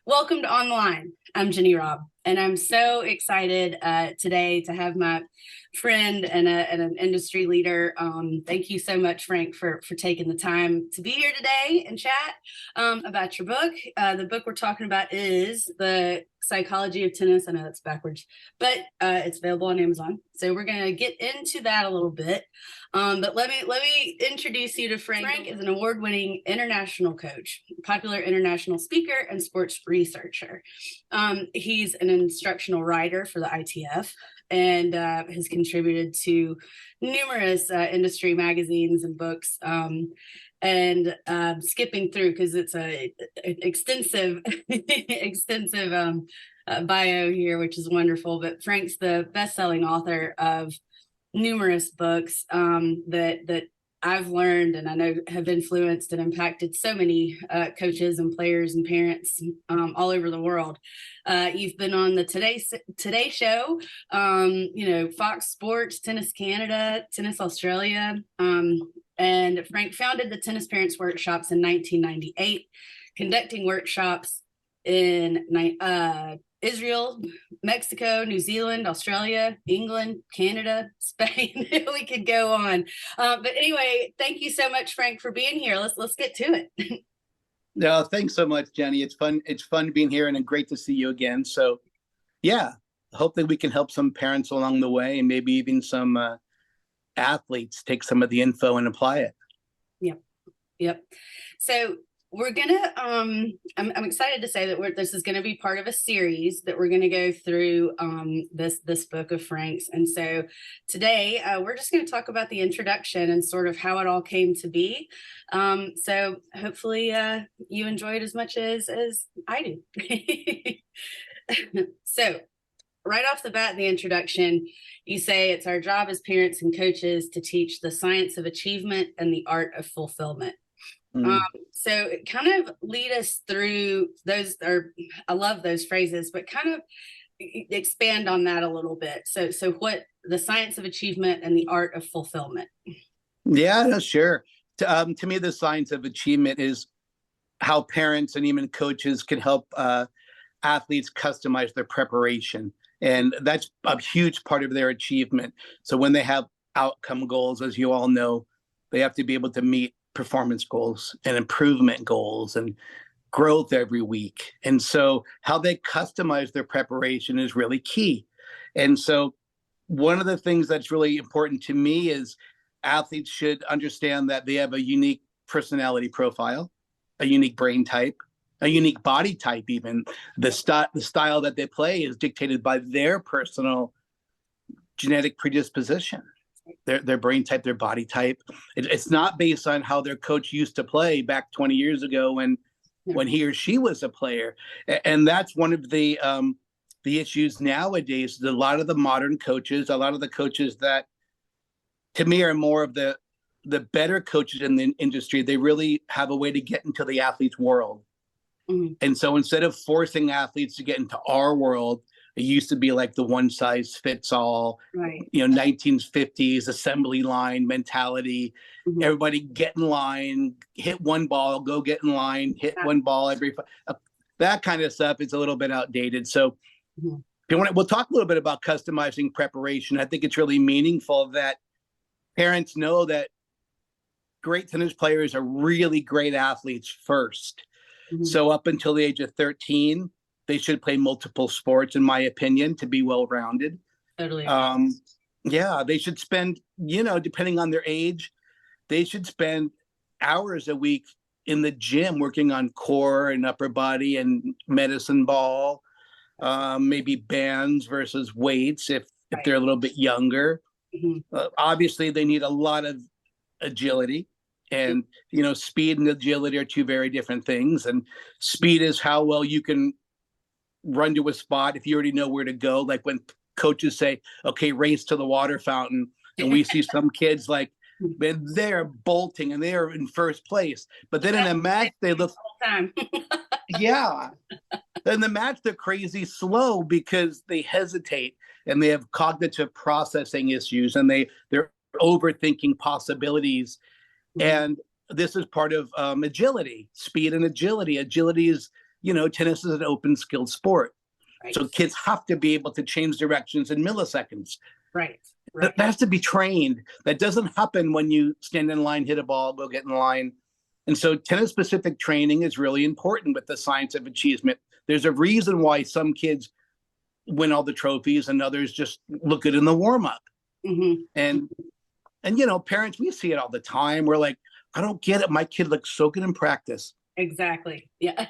Welcome to Online. I'm Jenny Robb, and I'm so excited today to have my friend and an industry leader. Thank you so much, Frank, for taking the time to be here today and chat about your book. The book we're talking about is The Psychology of Tennis. I know that's backwards, but it's available on Amazon. So we're going to get into that a little bit. But let me introduce you to Frank. Frank is an award-winning international coach, popular international speaker, and sports researcher. He's an instructional writer for the ITF and has contributed to numerous industry magazines and books. And skipping through because it's an extensive, extensive bio here, which is wonderful. But Frank's the best-selling author of numerous books that I've learned and I know have influenced and impacted so many coaches and players and parents all over the world. You've been on the Today Show, Fox Sports, Tennis Canada, Tennis Australia, and Frank founded the Tennis Parents Workshops in 1998, conducting workshops in Israel, Mexico, New Zealand, Australia, England, Canada, Spain. We could go on. But anyway, thank you so much, Frank, for being here. Let's get to it. No, thanks so much, Jenny. It's fun. It's fun being here and great to see you again. So yeah, hopefully we can help some parents along the way and maybe even some athletes take some of the info and apply it. Yep. So we're gonna I'm excited to say that this is going to be part of a series that we're going to go through this book of Frank's. And so today we're just going to talk about the introduction and sort of how it all came to be. So hopefully you enjoy it as much as I do. So right off the bat in the introduction, you say it's our job as parents and coaches to teach the science of achievement and the art of fulfillment. So kind of lead us through those, or I love those phrases, but kind of expand on that a little bit. So what the science of achievement and the art of fulfillment. Yeah, no, sure. To me, the science of achievement is how parents and even coaches can help athletes customize their preparation. And that's a huge part of their achievement. So when they have outcome goals, as you all know, they have to be able to meet performance goals and improvement goals and growth every week. And so how they customize their preparation is really key. And so one of the things that's really important to me is athletes should understand that they have a unique personality profile, a unique brain type, a unique body type. Even the style that they play is dictated by their personal genetic predisposition. Their brain type, their body type. It's not based on how their coach used to play back 20 years ago when he or she was a player. And that's one of the issues nowadays. A lot of the modern coaches, a lot of the coaches that to me are more of the better coaches in the industry, they really have a way to get into the athlete's world. Mm-hmm. And so instead of forcing athletes to get into our world, it used to be like the one size fits all, right? 1950s assembly line mentality. Mm-hmm. Everybody get in line, hit one ball, go get in line, hit one ball every. That kind of stuff is a little bit outdated. So, mm-hmm. We'll talk a little bit about customizing preparation. I think it's really meaningful that parents know that great tennis players are really great athletes first. Mm-hmm. So up until the age of 13. They should play multiple sports, in my opinion, to be well-rounded. Totally. Yeah, they should spend, depending on their age, they should spend hours a week in the gym working on core and upper body and medicine ball, maybe bands versus weights if they're a little bit younger. Mm-hmm. Obviously, they need a lot of agility. And, speed and agility are two very different things. And speed is how well you can run to a spot if you already know where to go. Like when coaches say, okay, race to the water fountain. And we see some kids like, man, they're bolting and they're in first place. But then in a match, they look, yeah. In the match, they're crazy slow because they hesitate and they have cognitive processing issues and they're overthinking possibilities. Mm-hmm. And this is part of agility, speed and agility. Agility is tennis is an open skilled sport. Right. So kids have to be able to change directions in milliseconds. Right. That has to be trained. That doesn't happen when you stand in line, hit a ball, go get in line. And so tennis specific training is really important with the science of achievement. There's a reason why some kids win all the trophies and others just look good in the warm up. Mm-hmm. And parents, we see it all the time. We're like, I don't get it. My kid looks so good in practice. Exactly. Yeah.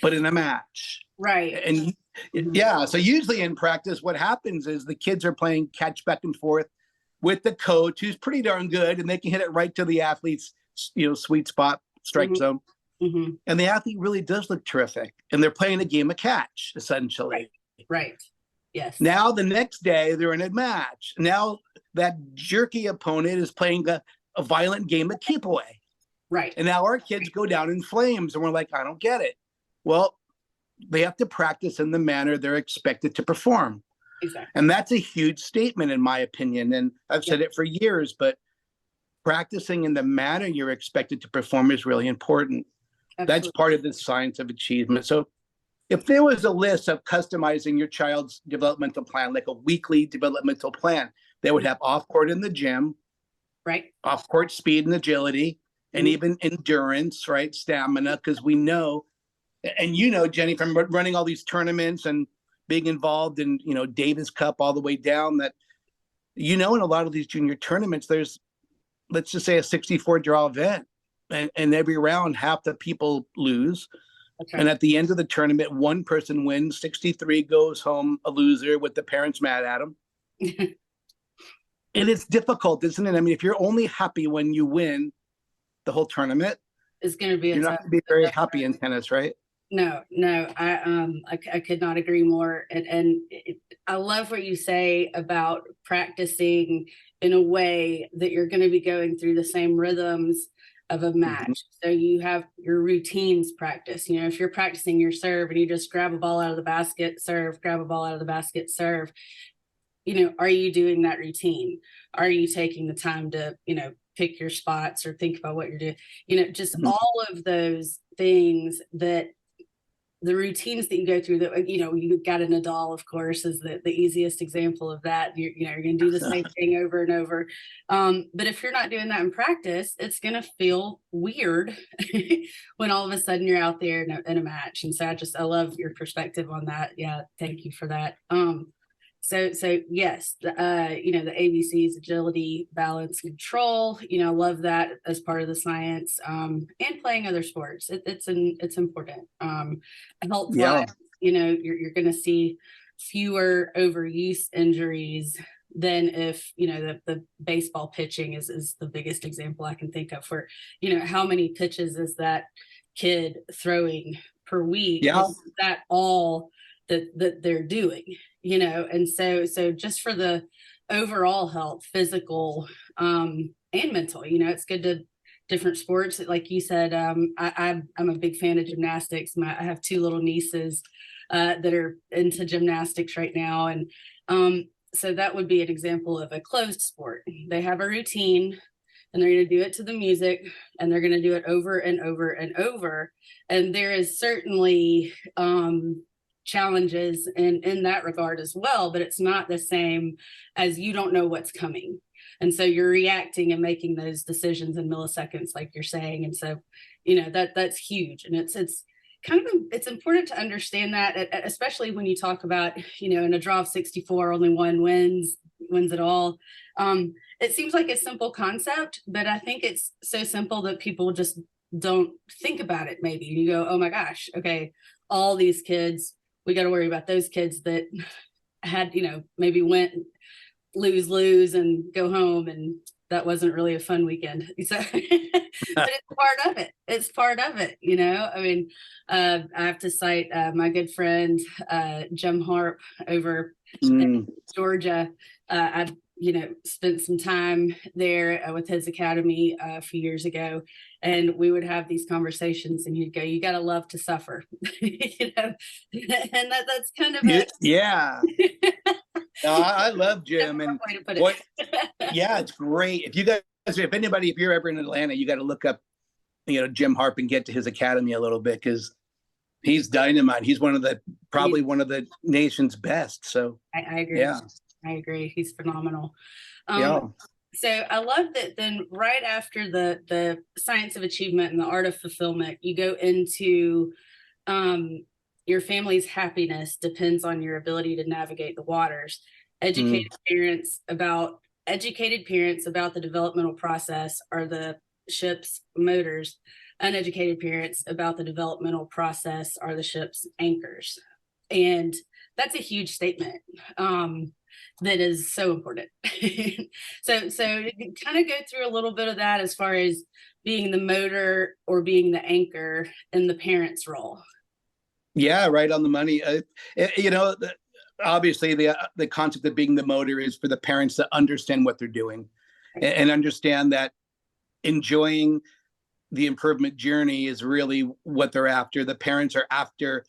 But in a match. Right. And yeah, so usually in practice, what happens is the kids are playing catch back and forth with the coach, who's pretty darn good, and they can hit it right to the athlete's, sweet spot, strike zone. Mm-hmm. And the athlete really does look terrific. And they're playing a game of catch, essentially. Right. Yes. Now the next day they're in a match. Now that jerky opponent is playing a violent game of keep away. Right. And now our kids go down in flames, and we're like, I don't get it. Well, they have to practice in the manner they're expected to perform. Exactly. And that's a huge statement, in my opinion. And I've said it for years, but practicing in the manner you're expected to perform is really important. Absolutely. That's part of the science of achievement. So if there was a list of customizing your child's developmental plan, like a weekly developmental plan, they would have off-court in the gym, right? Off-court speed and agility, and even endurance, right? Stamina, because we know, and Jenny, from running all these tournaments and being involved in, Davis Cup all the way down, that, in a lot of these junior tournaments, there's, let's just say, a 64 draw event. And every round, half the people lose. Okay. And at the end of the tournament, one person wins, 63 goes home a loser with the parents mad at them. And it's difficult, isn't it? I mean, if you're only happy when you win the whole tournament, it's going to be you're not going to be very happy in tennis, right? No, I could not agree more. And I love what you say about practicing in a way that you're going to be going through the same rhythms of a match. Mm-hmm. So you have your routines practice. If you're practicing your serve and you just grab a ball out of the basket, serve, grab a ball out of the basket, serve, are you doing that routine? Are you taking the time to, pick your spots or think about what you're doing? Just mm-hmm. all of those things that the routines that you go through that, you got a Nadal, of course, is the easiest example of that. You're going to do the same thing over and over. But if you're not doing that in practice, it's going to feel weird when all of a sudden you're out there in a match. And so I love your perspective on that. Yeah. Thank you for that. So yes, the ABCs, agility, balance, control, I love that as part of the science, and playing other sports. It's important. Health wise, you're going to see fewer overuse injuries than if, the baseball pitching is the biggest example I can think of for, how many pitches is that kid throwing per week? Yeah. Is that all that they're doing? And so just for the overall health, physical, and mental, it's good to different sports. Like you said, I'm a big fan of gymnastics. I have two little nieces that are into gymnastics right now. And so that would be an example of a closed sport. They have a routine and they're going to do it to the music and they're going to do it over and over and over. And there is certainly, challenges in that regard as well, but it's not the same as you don't know what's coming. And so you're reacting and making those decisions in milliseconds, like you're saying. And so, that's huge. And it's it's important to understand that, especially when you talk about, in a draw of 64, only one wins it all. It seems like a simple concept, but I think it's so simple that people just don't think about it. Maybe you go, oh my gosh, okay, all these kids, we got to worry about those kids that had, maybe went lose and go home. And that wasn't really a fun weekend. So, but it's part of it. It's part of it. I mean, I have to cite my good friend, Jim Harp over in Georgia. I've, spent some time there with his academy a few years ago, and we would have these conversations and you'd go, you got to love to suffer, and that's kind of it. Yeah. No, I love Jim. And what, yeah, it's great. If you're ever in Atlanta, you got to look up, Jim Harp and get to his academy a little bit, because He's dynamite. He's probably He's, one of the nation's best. So I agree. yeah, I agree. He's phenomenal. Um, yeah. so I love that then right after the science of achievement and the art of fulfillment, you go into um, your family's happiness depends on your ability to navigate the waters. Mm. Educated parents about educated parents about the developmental process are the ship's motors. Uneducated parents about the developmental process are the ship's anchors. And that's a huge statement. That is so important. So kind of go through a little bit of that as far as being the motor or being the anchor in the parent's role. Yeah, right on the money. You know, obviously the concept of being the motor is for the parents to understand what they're doing, and understand that enjoying the improvement journey is really what they're after. The parents are after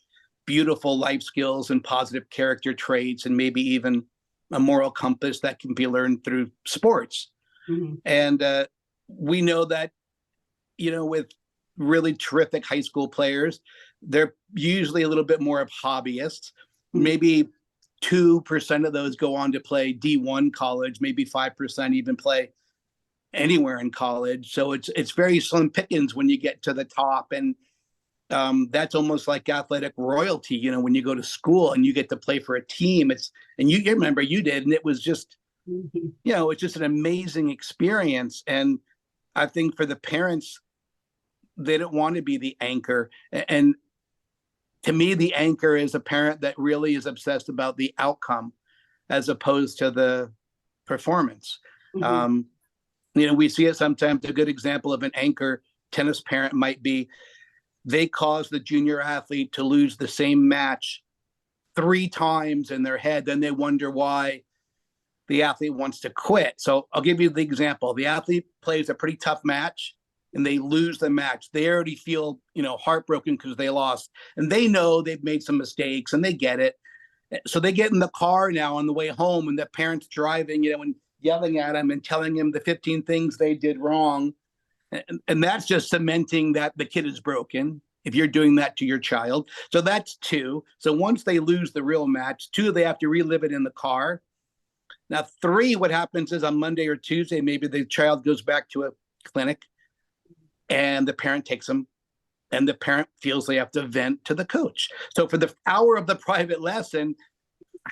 beautiful life skills and positive character traits, and maybe even a moral compass that can be learned through sports. Mm-hmm. And we know that, you know, with really terrific high school players, they're usually a little bit more of hobbyists. Maybe 2% of those go on to play D1 college, maybe 5% even play anywhere in college. So it's very slim pickings when you get to the top. And that's almost like athletic royalty, you know, when you go to school and you get to play for a team. And you remember you did, and it was just, Mm-hmm. you know, it's just an amazing experience. And I think for the parents, they don't want to be the anchor. And to me, the anchor is a parent that really is obsessed about the outcome as opposed to the performance. Mm-hmm. You know, we see it sometimes. A good example of an anchor tennis parent might be they cause the junior athlete to lose the same match 3 times in their head. Then they wonder why the athlete wants to quit. So I'll give you the example. The athlete plays a pretty tough match and they lose the match. They already feel, you know, heartbroken because they lost. And they know they've made some mistakes and they get it. So they get in the car now on the way home, and the parents driving, you know, and yelling at them and telling them the 15 things they did wrong. And that's just cementing that the kid is broken if you're doing that to your child. So that's 2. So once they lose the real match, 2, they have to relive it in the car. Now, 3, what happens is on Monday or Tuesday, maybe the child goes back to a clinic and the parent takes them, and the parent feels they have to vent to the coach. So for the hour of the private lesson,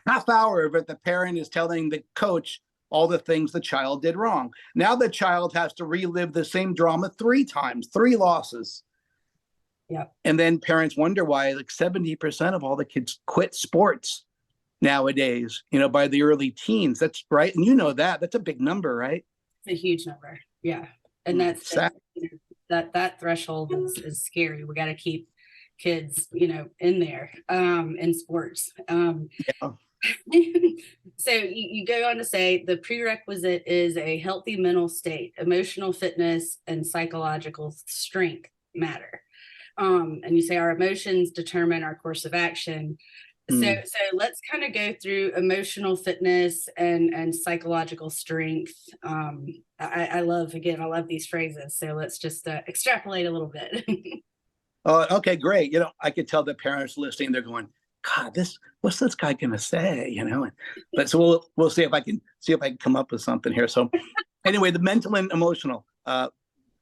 half hour of it, the parent is telling the coach all the things the child did wrong. Now the child has to relive the same drama 3 times, 3 losses. Yeah. And then parents wonder why like 70% of all the kids quit sports nowadays, you know, by the early teens. That's right. And you know that. That's a big number, right? It's a huge number. Yeah. And that's Sad. that threshold is scary. We got to keep kids, you know, in there in sports. Yeah. So you go on to say the prerequisite is a healthy mental state, emotional fitness, and psychological strength matter. And you say our emotions determine our course of action. So let's kind of go through emotional fitness and psychological strength. I love these phrases. So let's just extrapolate a little bit. Okay, great. You know, I could tell the parents listening, they're going, God, what's this guy gonna say? You know, but so we'll see if I can come up with something here. So anyway, the mental and emotional.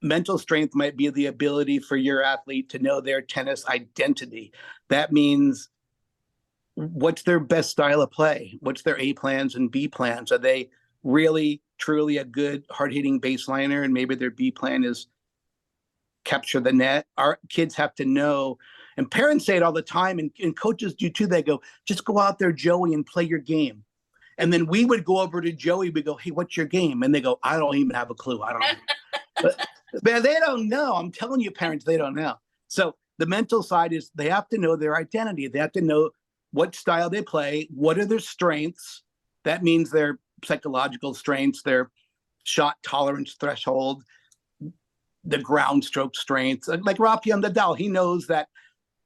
Mental strength might be the ability for your athlete to know their tennis identity. That means what's their best style of play? What's their A plans and B plans? Are they really, truly a good hard-hitting baseliner, and maybe their B plan is capture the net? Our kids have to know, and parents say it all the time, and coaches do too. They go, just go out there, Joey, and play your game. And then we would go over to Joey, we go, hey, what's your game? And they go, I don't even have a clue. I don't know. But they don't know. I'm telling you, parents, they don't know. So the mental side is they have to know their identity. They have to know what style they play, what are their strengths. That means their psychological strengths, their shot tolerance threshold, the ground stroke strength. Like Rafael Nadal, he knows that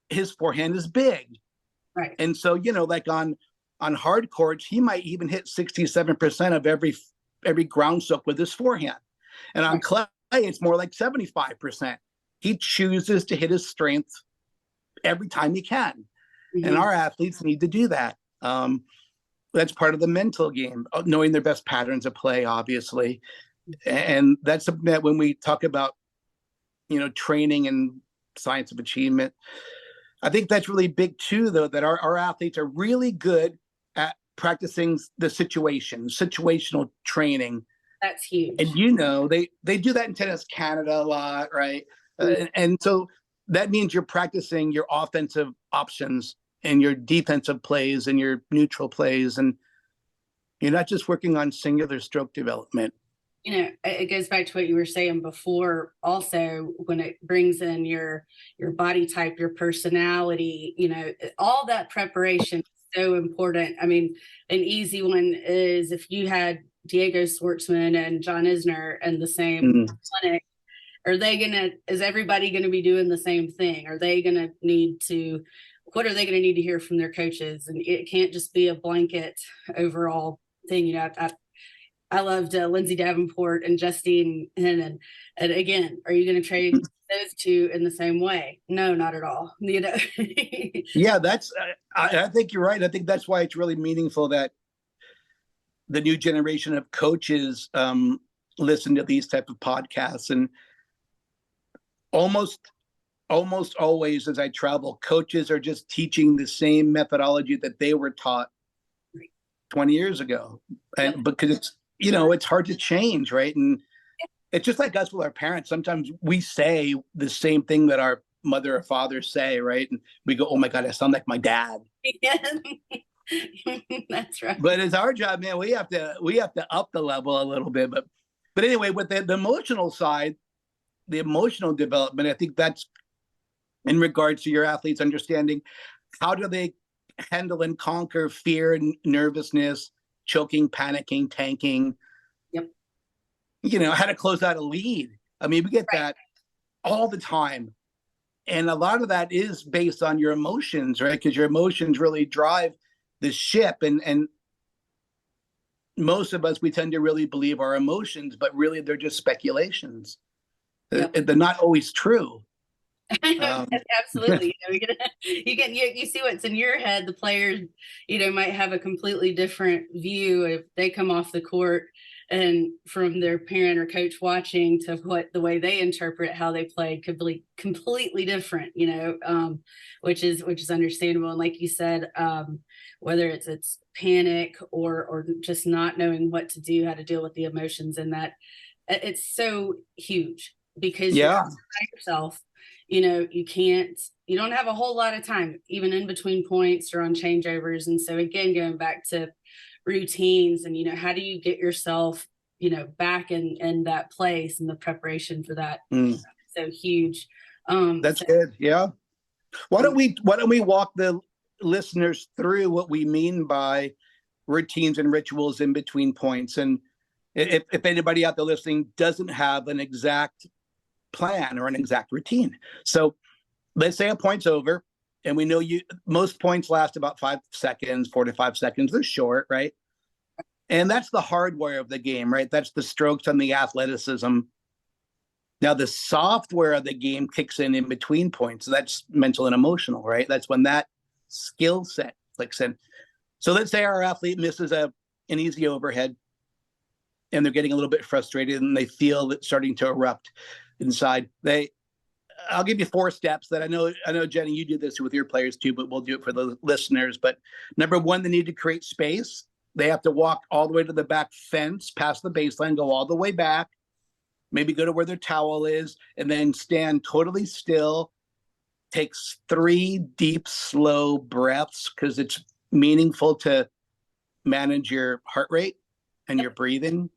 his forehand is big. Right. And so, you know, like on hard courts, he might even hit 67% of every ground stroke with his forehand. And on clay, it's more like 75%. He chooses to hit his strength every time you can. And Mhm. our athletes need to do that. That's part of the mental game, knowing their best patterns of play, obviously. And that's something that when we talk about, training and science of achievement, I think that's really big too, though, that our athletes are really good at practicing the situational training. That's And huge. they do that in Tennis Canada a lot, right? Mm. And so that means you're practicing your offensive options and your defensive plays and your neutral plays, and you're not just working on singular stroke development. It goes back to what you were saying before also, when it brings in your body type, your personality, all that preparation is so important. I mean, an easy one is if you had Diego Schwartzman and John Isner in the same Mm. clinic, is everybody gonna be doing the same thing? Are they gonna need to, what are they gonna need to hear from their coaches? And it can't just be a blanket overall thing. I loved Lindsay Davenport and Justine Henin. And again, are you going to trade those two in the same way? No, not at all. Yeah, I think you're right. I think that's why it's really meaningful that the new generation of coaches listen to these type of podcasts. And almost always as I travel, coaches are just teaching the same methodology that they were taught 20 years ago. And Yep. because it's hard to change, right? And it's just like us with our parents. Sometimes we say the same thing that our mother or father say, right? And we go, oh my God, I sound like my dad. That's right. But it's our job, man. We have to up the level a little bit. But anyway, with the emotional side, the emotional development, I think that's in regards to your athletes understanding how do they handle and conquer fear and nervousness, choking, panicking, tanking. Yep. How to close out a lead. I mean, we get Right. that all the time. And a lot of that is based on your emotions, right? Because your emotions really drive the ship. And most of us, we tend to really believe our emotions, but really they're just speculations. Yep. They're not always true. Absolutely. You see what's in your head. The players, might have a completely different view if they come off the court and from their parent or coach watching to what the way they interpret how they played could be completely different, which is understandable. And like you said, whether it's panic or just not knowing what to do, how to deal with the emotions, and that it's so huge because you're Yeah. by yourself. You don't have a whole lot of time, even in between points or on changeovers. And so again, going back to routines and, how do you get yourself, back in that place, and the preparation for that. Mm. So huge. That's good. Yeah. Why don't we walk the listeners through what we mean by routines and rituals in between points? And if anybody out there listening doesn't have an exact plan or an exact routine. So let's say a point's over and we know most points last about 5 seconds, 4 to 5 seconds. They're short, right? And that's the hardware of the game, right? That's the strokes and the athleticism. Now the software of the game kicks in between points. So that's mental and emotional, right? That's when that skill set clicks in. So let's say our athlete misses an easy overhead and they're getting a little bit frustrated and they feel it starting to erupt inside. I'll give you 4 steps that I know, Jenny, you do this with your players too, but we'll do it for the listeners. But number 1, they need to create space. They have to walk all the way to the back fence, past the baseline, go all the way back, maybe go to where their towel is, and then stand totally still. Takes 3 deep, slow breaths because it's meaningful to manage your heart rate and your breathing.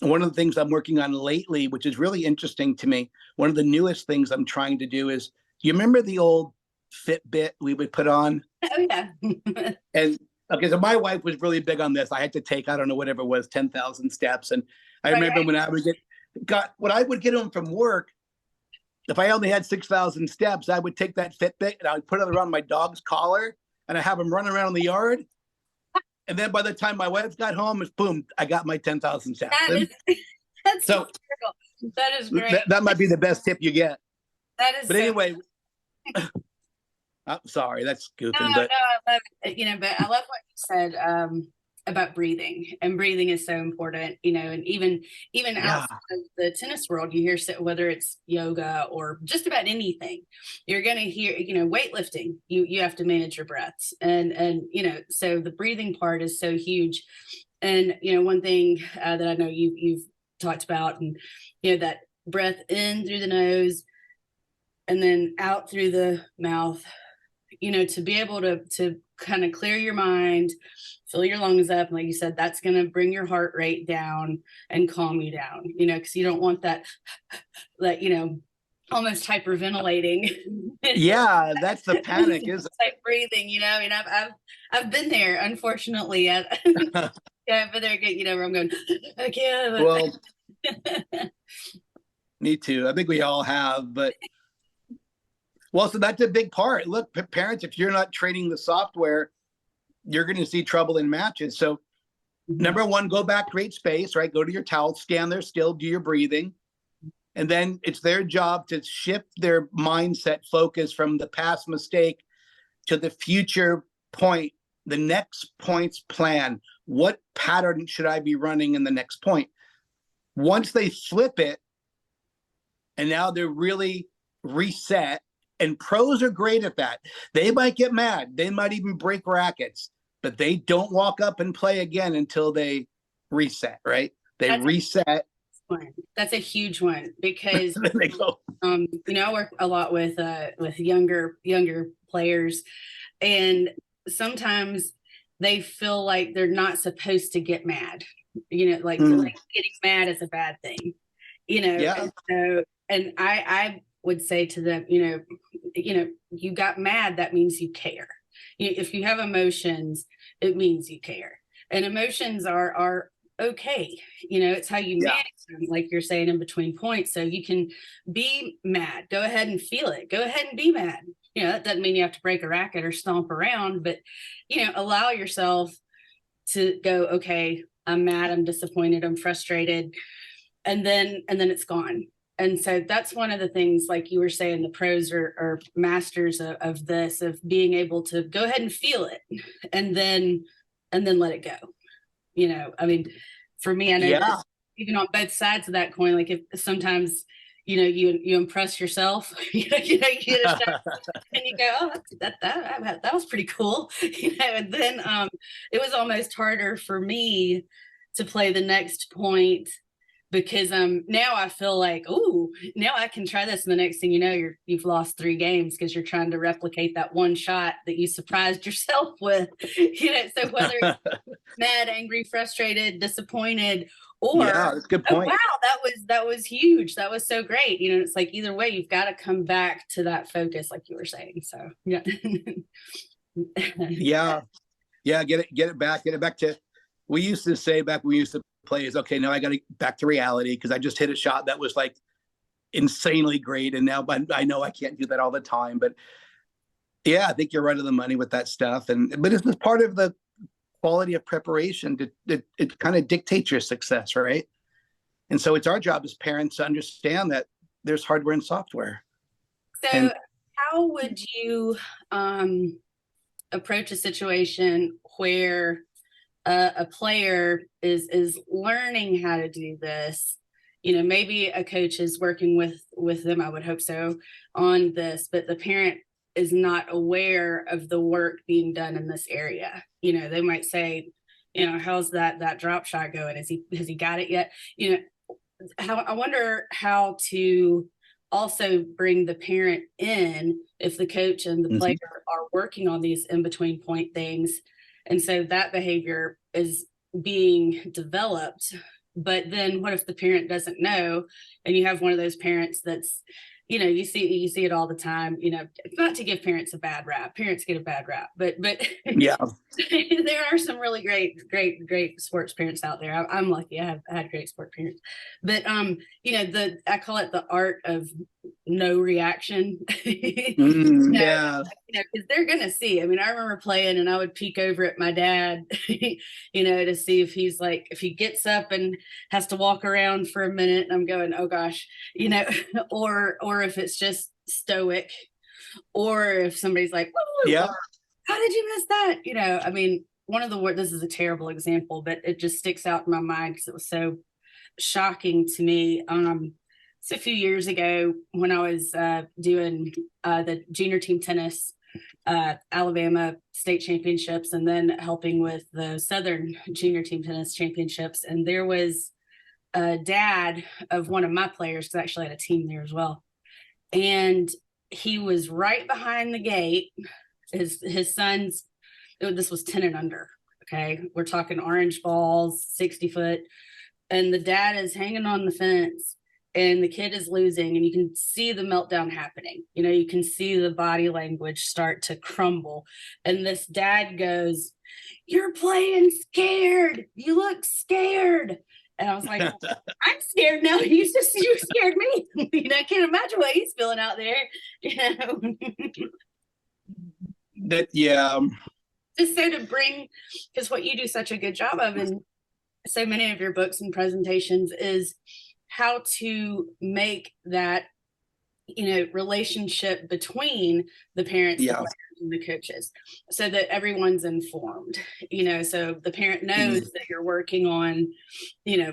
One of the things I'm working on lately, which is really interesting to me, one of the newest things I'm trying to do is, you remember the old Fitbit we would put on? Oh, yeah. And okay, so my wife was really big on this. I had to take, I don't know, whatever it was, 10,000 steps. And I remember when I would get home from work, if I only had 6,000 steps, I would take that Fitbit and I would put it around my dog's collar and I have him run around the yard. And then by the time my wife got home, it's boom, I got my 10,000 steps. That's so that is great. That might be the best tip you get. That is. But anyway, I'm sorry, that's No, goofing, no, but I love it. But I love what you said about breathing, and breathing is so important. And even yeah, outside of the tennis world, you hear whether it's yoga or just about anything, you're going to hear, weightlifting. You have to manage your breaths, and so the breathing part is so huge. And one thing that I know you've talked about, and that breath in through the nose and then out through the mouth, to be able to kind of clear your mind, fill your lungs up. And like you said, that's going to bring your heart rate down and calm you down, because you don't want that, almost hyperventilating. yeah, that's the panic, isn't Type breathing, and I've been there, unfortunately. Yeah, I've been there, where I'm going, I can't. well, me too. I think we all have, but well, so that's a big part. Look, parents, if you're not training the software, you're going to see trouble in matches. So, number one, go back, create space, right? Go to your towel, stand there still, do your breathing. And then it's their job to shift their mindset focus from the past mistake to the future point, the next point's plan. What pattern should I be running in the next point? Once they flip it, and now they're really reset, and pros are great at that. They might get mad. They might even break rackets, but they don't walk up and play again until they reset, right? They That's reset. that's a huge one, because They go. I work a lot with younger players, and sometimes they feel like they're not supposed to get mad. Like getting mad is a bad thing. Yeah. And so, and I would say to them, you got mad, that means you care. If you have emotions, it means you care, and emotions are okay. It's how you manage them, like you're saying, in between points. So you can be mad, go ahead and feel it, go ahead and be mad. That doesn't mean you have to break a racket or stomp around, but allow yourself to go, okay, I'm mad, I'm disappointed, I'm frustrated, and then it's gone. And so that's one of the things, like you were saying, the pros are masters of this, of being able to go ahead and feel it, and then let it go. I mean, for me, I know that even on both sides of that coin, like if sometimes, you impress yourself, you get a shot and you go, oh, that was pretty cool. And then it was almost harder for me to play the next point, because now I feel like, oh, now I can try this, and the next thing you know, you've lost 3 games because you're trying to replicate that one shot that you surprised yourself with. So whether it's mad, angry, frustrated, disappointed, or that's a good point. oh wow, that was huge, that was so great. It's like either way, you've got to come back to that focus, like you were saying. So yeah. Get it back to. We used to say back when we used to play is, okay, now I got to get back to reality, because I just hit a shot that was like insanely great, and now I know I can't do that all the time. But yeah, I think you're right on the money with that stuff, but it's part of the quality of preparation. It kind of dictates your success, right? And so it's our job as parents to understand that there's hardware and software. So how would you approach a situation where a player is learning how to do this? Maybe a coach is working with them, I would hope so, on this, but the parent is not aware of the work being done in this area. They might say, how's that drop shot going? Has he got it yet? I wonder how to also bring the parent in if the coach and the player are working on these in between point things. And so that behavior is being developed. But then what if the parent doesn't know, and you have one of those parents that's, you see it all the time, not to give parents a bad rap. Parents get a bad rap, but Yeah. there are some really great sports parents out there. I'm lucky. I had great sports parents, but I call it the art of no reaction. Yeah. Because they're gonna see. I mean, I remember playing, and I would peek over at my dad, to see if if he gets up and has to walk around for a minute, and I'm going, oh gosh, or if it's just stoic, or if somebody's like, "Woo," Yeah. or how did you miss that? I mean, one of the words, this is a terrible example, but it just sticks out in my mind because it was so shocking to me. So a few years ago when I was doing the junior team tennis, Alabama state championships, and then helping with the Southern junior team tennis championships. And there was a dad of one of my players, because I actually had a team there as well. And he was right behind the gate. His son's, this was 10 and under. Okay. We're talking orange balls, 60 foot. And the dad is hanging on the fence and the kid is losing, and you can see the meltdown happening. You can see the body language start to crumble. And this dad goes, "You're playing scared. You look scared." And I was like, "I'm scared now. You scared me." I can't imagine what he's feeling out there. Yeah. Just so to bring, because what you do such a good job of in so many of your books and presentations is how to make that relationship between the parents, the players, and the coaches, so that everyone's informed, so the parent knows that you're working on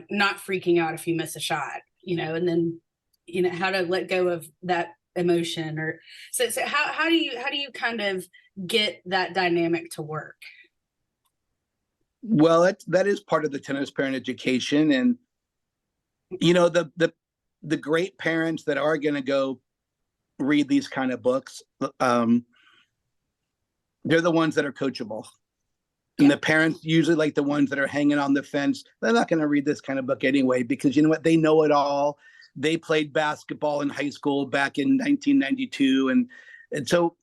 not freaking out if you miss a shot, and then how to let go of that emotion. Or so how do you kind of get that dynamic to work? Well, that is part of the tennis parent education. And the great parents that are going to go read these kind of books, they're the ones that are coachable. And the parents usually, like the ones that are hanging on the fence, they're not going to read this kind of book anyway, because you know what? They know it all. They played basketball in high school back in 1992. And so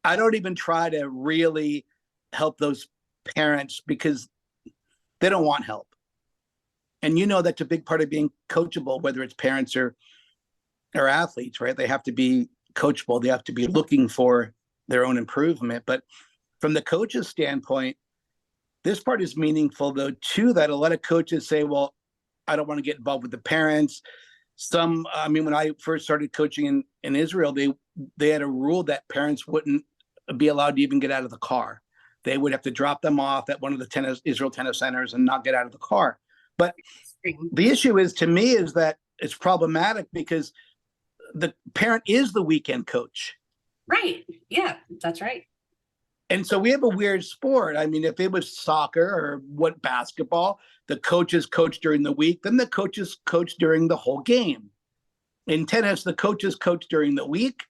I don't even try to really help those parents because they don't want help. And that's a big part of being coachable, whether it's parents or athletes, right? They have to be coachable. They have to be looking for their own improvement. But from the coach's standpoint, this part is meaningful, though, too, that a lot of coaches say, well, I don't want to get involved with the parents. When I first started coaching in Israel, they had a rule that parents wouldn't be allowed to even get out of the car. They would have to drop them off at one of the Israel tennis centers and not get out of the car. But the issue is, to me, is that it's problematic because the parent is the weekend coach. Right. Yeah, that's right. And so we have a weird sport. I mean, if it was soccer or basketball, the coaches coach during the week, then the coaches coach during the whole game. In tennis, the coaches coach during the week.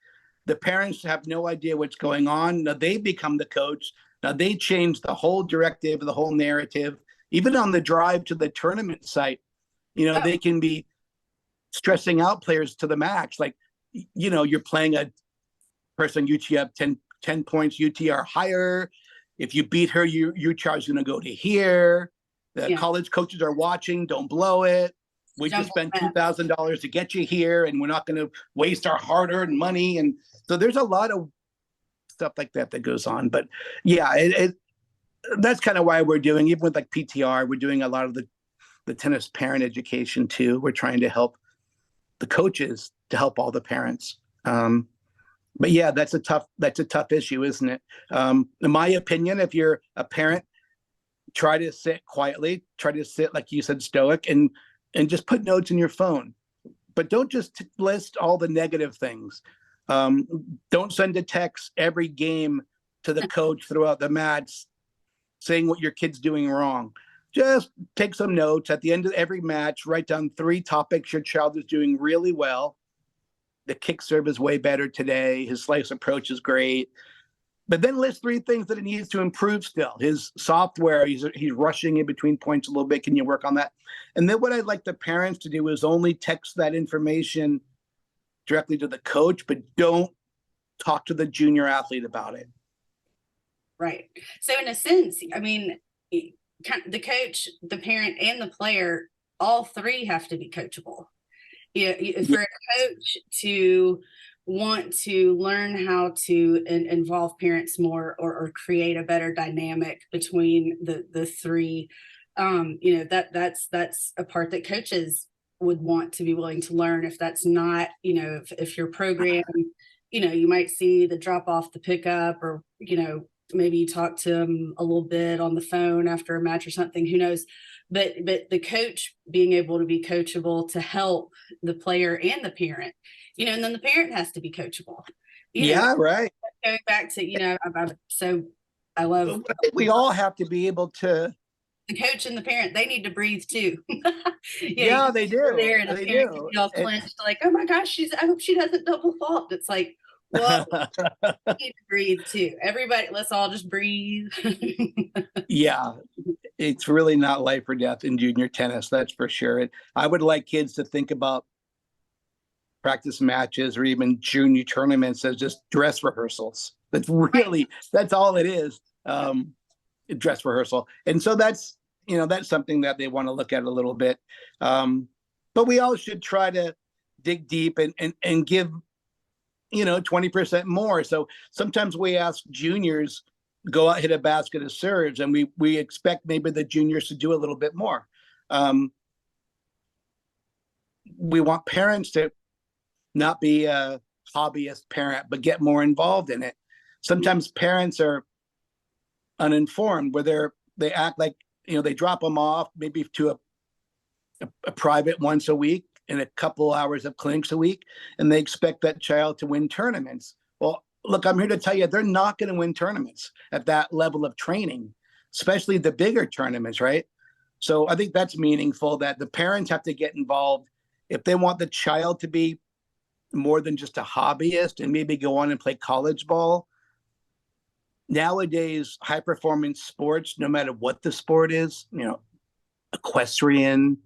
The parents have no idea what's going on. Now they become the coach. Now they change the whole directive, the whole narrative. Even on the drive to the tournament site, they can be stressing out players to the max. Like, you're playing a person, UT up 10 points, UT are higher. If you beat her, UT is going to go to here. The college coaches are watching. Don't blow it. We just spent $2,000 to get you here, and we're not going to waste our hard-earned money. And so there's a lot of stuff like that goes on. But yeah, that's kind of why we're doing, even with like PTR, we're doing a lot of the tennis parent education too. We're trying to help the coaches to help all the parents. But yeah, that's a tough issue, isn't it? In my opinion, if you're a parent, try to sit quietly, try to sit, like you said, stoic, and just put notes in your phone. But don't just list all the negative things. Don't send a text every game to the coach throughout the match saying what your kid's doing wrong. Just take some notes at the end of every match, write down 3 topics your child is doing really well. The kick serve is way better today. His slice approach is great. But then list 3 things that he needs to improve still. His software, he's rushing in between points a little bit. Can you work on that? And then what I'd like the parents to do is only text that information directly to the coach, but don't talk to the junior athlete about it. Right. So in a sense, I mean, the coach, the parent, and the player, all 3 have to be coachable. For a coach to want to learn how to involve parents more, or create a better dynamic between the 3, that's a part that coaches would want to be willing to learn. If that's not, if your program you might see the drop off, the pickup, or, maybe you talk to them a little bit on the phone after a match or something, who knows. But the coach being able to be coachable to help the player and the parent, and then the parent has to be coachable, Yeah, right. going back to, so I love I think we all have to be able to. the coach and the parent, they need to breathe too. Yeah, You they are do. there and a They parent can do. be all clenched, like, oh my gosh, I hope she doesn't double fault. It's like, well, you need to breathe too. Everybody, let's all just breathe. Yeah, it's really not life or death in junior tennis, that's for sure. I would like kids to think about practice matches or even junior tournaments as just dress rehearsals. That's all it is. Dress rehearsal. And so that's something that they want to look at a little bit. But we all should try to dig deep and give 20% more. So sometimes we ask juniors, go out, hit a basket of serves, and we expect maybe the juniors to do a little bit more. We want parents to not be a hobbyist parent, but get more involved in it. Sometimes parents are uninformed, where they act like, they drop them off maybe to a private once a week and a couple hours of clinics a week, and they expect that child to win tournaments. Well, look, I'm here to tell you, they're not going to win tournaments at that level of training, especially the bigger tournaments, right? So I think that's meaningful, that the parents have to get involved if they want the child to be more than just a hobbyist and maybe go on and play college ball. Nowadays, high performance sports, no matter what the sport is, equestrian,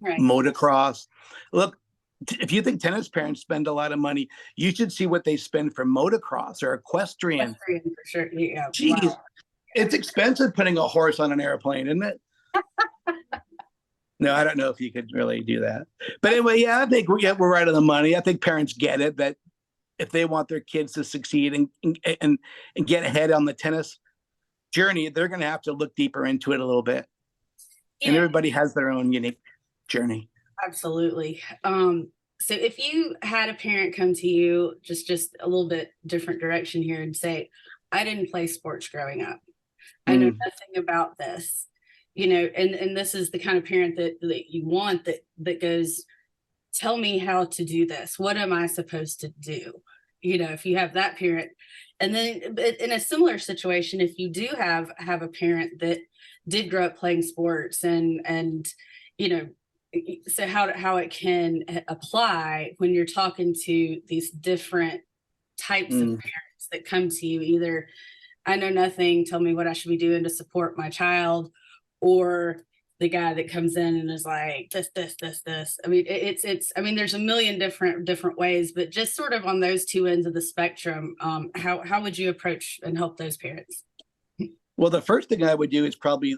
right, motocross. Look, if you think tennis parents spend a lot of money, you should see what they spend for motocross or equestrian. Equestrian for sure. Yeah. Jeez, wow. It's expensive putting a horse on an airplane, isn't it? No, I don't know if you could really do that. But anyway, yeah, I think we're right on the money. I think parents get it, that if they want their kids to succeed and get ahead on the tennis journey, they're going to have to look deeper into it a little bit. Yeah. And everybody has their own unique journey. Absolutely. So if you had a parent come to you, just a little bit different direction here, and say, I didn't play sports growing up, I know nothing about this, and this is the kind of parent that you want, that goes, tell me how to do this. What am I supposed to do? If you have that parent. And then in a similar situation, if you do have a parent that did grow up playing sports, and so how it can apply when you're talking to these different types of parents that come to you, either, I know nothing, tell me what I should be doing to support my child, or the guy that comes in and is like, this. I mean, there's a million different ways, but just sort of on those two ends of the spectrum, how would you approach and help those parents? Well, the first thing I would do is probably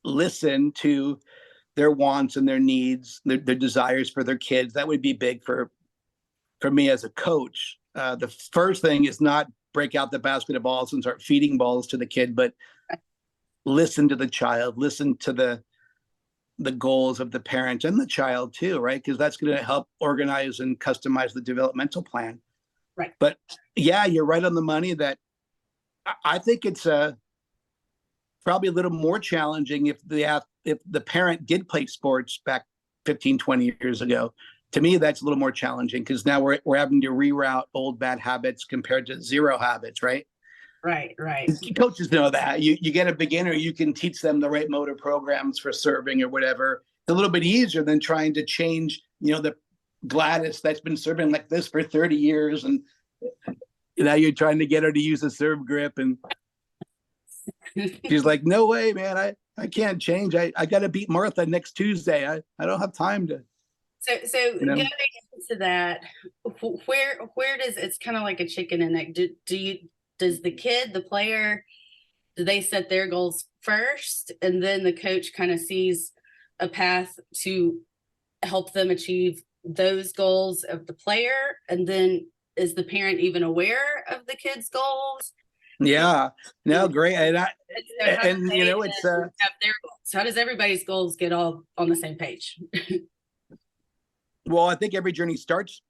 listen to their wants and their needs, their desires for their kids. That would be big for me as a coach. The first thing is not break out the basket of balls and start feeding balls to the kid, but listen to the child, listen to the goals of the parent and the child too, right? Because that's going to help organize and customize the developmental plan. Right. But yeah, you're right on the money that I think it's probably a little more challenging if the parent did play sports back 15, 20 years ago. To me, that's a little more challenging, because now we're having to reroute old bad habits compared to zero habits, right? Right. Coaches know that. You get a beginner, you can teach them the right motor programs for serving or whatever. It's a little bit easier than trying to change, the Gladys that's been serving like this for 30 years, and now you're trying to get her to use a serve grip, and she's like, no way, man, I can't change. I got to beat Martha next Tuesday. I don't have time to. So getting into that, where does, it's kind of like a chicken and egg. Does the kid, the player, do they set their goals first, and then the coach kind of sees a path to help them achieve those goals of the player? And then is the parent even aware of the kid's goals? Yeah, no, great. And it's have their goals. How does everybody's goals get all on the same page? Well, I think every journey starts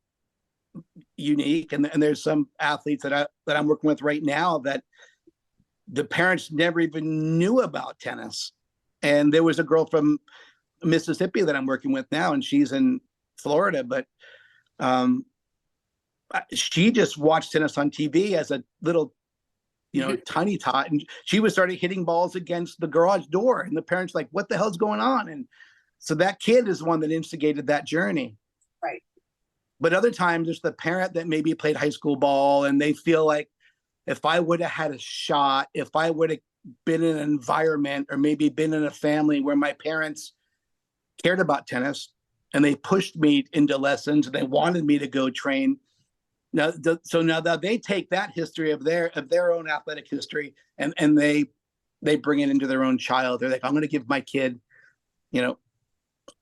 unique. And there's some athletes that I'm working with right now that the parents never even knew about tennis. And there was a girl from Mississippi that I'm working with now, and she's in Florida, but she just watched tennis on TV as a little, tiny tot, and she was started hitting balls against the garage door, and the parents like, what the hell's going on? And so that kid is the one that instigated that journey. Right. But other times there's the parent that maybe played high school ball, and they feel like, if I would have had a shot, if I would have been in an environment or maybe been in a family where my parents cared about tennis and they pushed me into lessons and they wanted me to go train. So now that they take that history of their own athletic history and they bring it into their own child. They're like, I'm going to give my kid,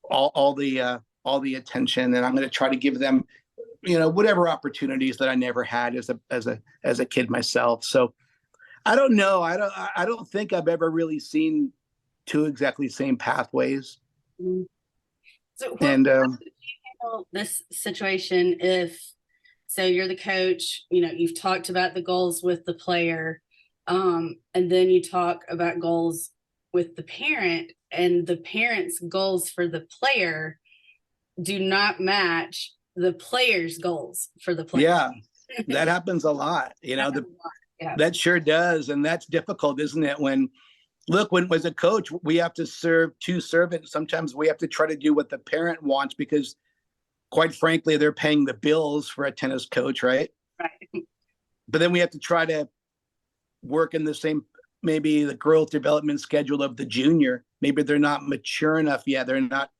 all the attention, and I'm going to try to give them, whatever opportunities that I never had as a kid myself. So I don't know. I don't think I've ever really seen two exactly same pathways. Mm-hmm. So and how do you handle this situation so you're the coach, you've talked about the goals with the player, and then you talk about goals with the parent, and the parent's goals for the player do not match the player's goals for the player. Yeah, that happens a lot. That sure does. And that's difficult, isn't it? When as a coach, we have to serve two servants. Sometimes we have to try to do what the parent wants because, quite frankly, they're paying the bills for a tennis coach, right? Right. But then we have to try to work in the same, maybe the growth development schedule of the junior. Maybe they're not mature enough yet. They're not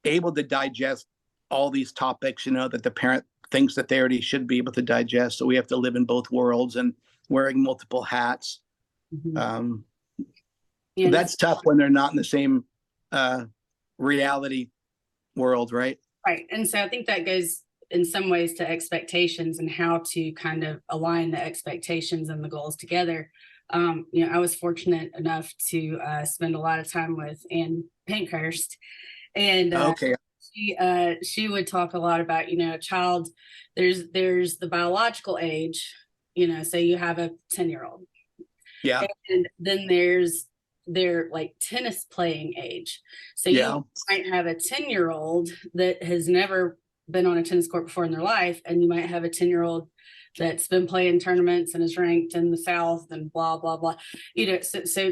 able to digest all these topics, that the parent thinks that they already should be able to digest. So we have to live in both worlds and wearing multiple hats. Mm-hmm. That's tough when they're not in the same reality world, right? Right. And so I think that goes in some ways to expectations and how to kind of align the expectations and the goals together. I was fortunate enough to spend a lot of time with Ann Pankhurst, and okay. She would talk a lot about, a child, there's the biological age, so you have a 10-year-old. Yeah. And then there's their like tennis playing age. So you might have a 10-year-old that has never been on a tennis court before in their life, and you might have a 10-year-old that's been playing tournaments and is ranked in the South and blah, blah, blah. So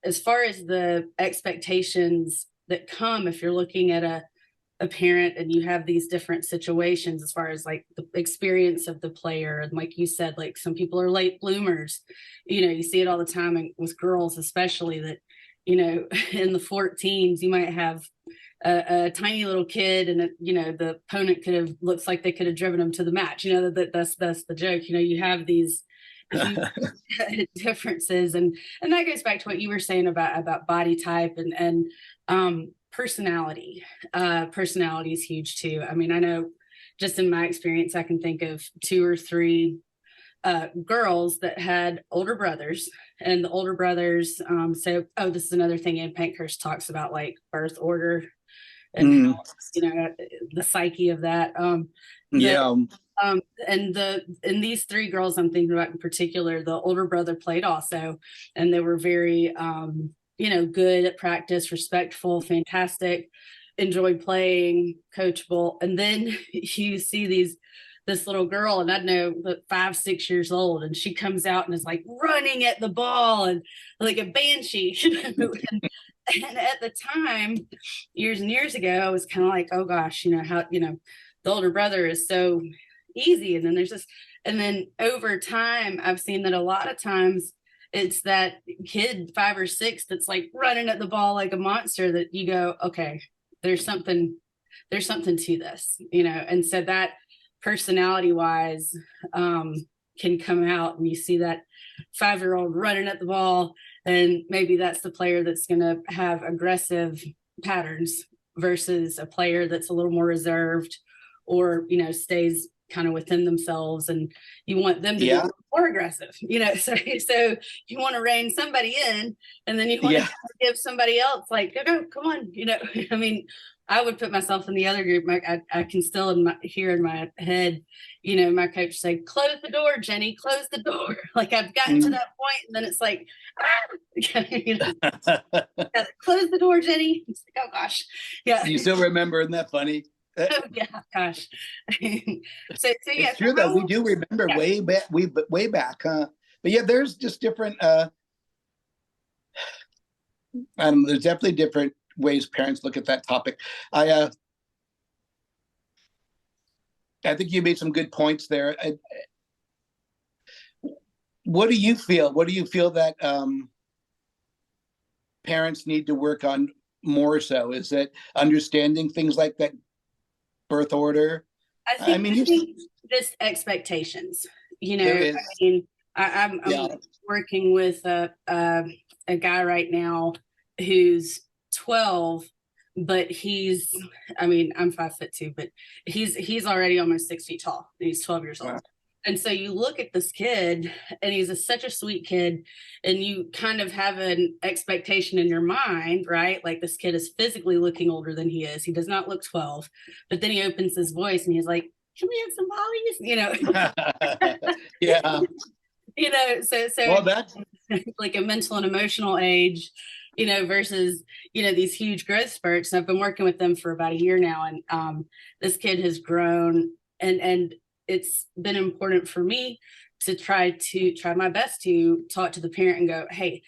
as far as the expectations that come, if you're looking at a parent and you have these different situations as far as like the experience of the player, and like you said, like some people are late bloomers, you see it all the time, and with girls especially, that in the 14s you might have a tiny little kid, and the opponent looks like they could have driven them to the match. That's the joke. You have these huge differences, and that goes back to what you were saying about body type and personality. Personality is huge too. I mean, I know just in my experience, I can think of 2 or 3 girls that had older brothers, and the older brothers this is another thing Ann Pankhurst talks about, like birth order and how, the psyche of that. And these 3 girls I'm thinking about in particular, the older brother played also, and they were very good at practice, respectful, fantastic, enjoyed playing, coachable. And then you see this little girl, and I know 5, 6 years old, and she comes out and is like running at the ball and like a banshee. And at the time, years and years ago, I was kind of like, oh gosh, how the older brother is so easy. And then over time, I've seen that a lot of times it's that kid 5 or 6 that's like running at the ball like a monster, that you go, okay, there's something to this, and so that personality wise can come out, and you see that 5-year-old running at the ball, and maybe that's the player that's going to have aggressive patterns versus a player that's a little more reserved, or stays kind of within themselves, and you want them to be more aggressive, so you want to rein somebody in, and then you want to give somebody else like, go, come on, I mean, I would put myself in the other group. I can still hear in my head, my coach say, "Close the door, Jenny. Close the door." Like I've gotten to that point, and then it's like, ah! Close the door, Jenny. It's like, oh gosh, yeah. You still remember? Isn't that funny? Oh yeah, gosh. So yeah. It's true though. We do remember Yeah. way back, huh? But yeah, there's just different. There's definitely different ways parents look at that topic. I think you made some good points there. What do you feel? What do you feel that parents need to work on more so? Is it understanding things like that birth order? I think just expectations. There is. I mean, I'm working with a guy right now who's 12, but I'm 5'2", but he's already almost 6 feet tall. He's 12 years old. Wow. And so you look at this kid, and he's such a sweet kid, and you kind of have an expectation in your mind, right? Like this kid is physically looking older than he is. He does not look 12, but then he opens his voice and he's like, "Can we have some volleys?" Yeah. So well, that's like a mental and emotional age, versus, these huge growth spurts. And I've been working with them for about a year now. And this kid has grown, and it's been important for me to try my best to talk to the parent and go, hey,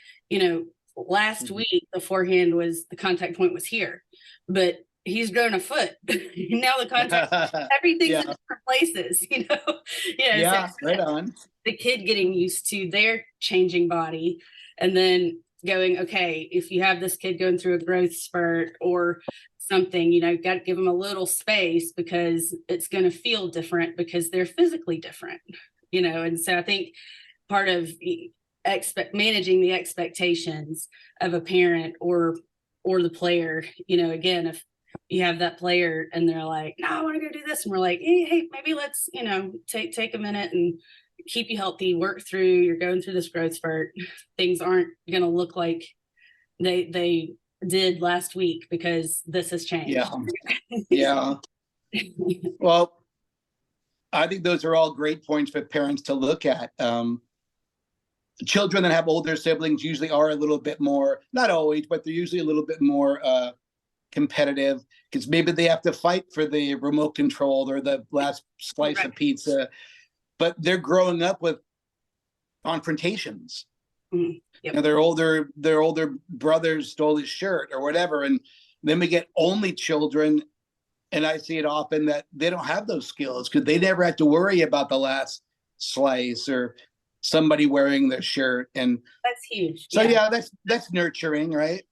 last week the forehand was, the contact point was here, but he's grown a foot. Now the contact, everything's in different places, Yeah, so right on. The kid getting used to their changing body, and then going, okay, if you have this kid going through a growth spurt or something, got to give them a little space, because it's going to feel different because they're physically different, and so I think part of managing the expectations of a parent or the player, again, if you have that player and they're like, no, I want to go do this, and we're like, hey, maybe let's take a minute and keep you healthy, work through, you're going through this growth spurt, things aren't going to look like they did last week because this has changed. Yeah. Well, I think those are all great points for parents to look at. Children that have older siblings usually are a little bit more, not always, but they're usually a little bit more competitive, because maybe they have to fight for the remote control or the last slice of pizza, but they're growing up with confrontations. Mm-hmm. Yep. Their older brothers stole his shirt or whatever, and then we get only children, and I see it often that they don't have those skills because they never had to worry about the last slice or somebody wearing their shirt. And that's huge. So that's nurturing, right?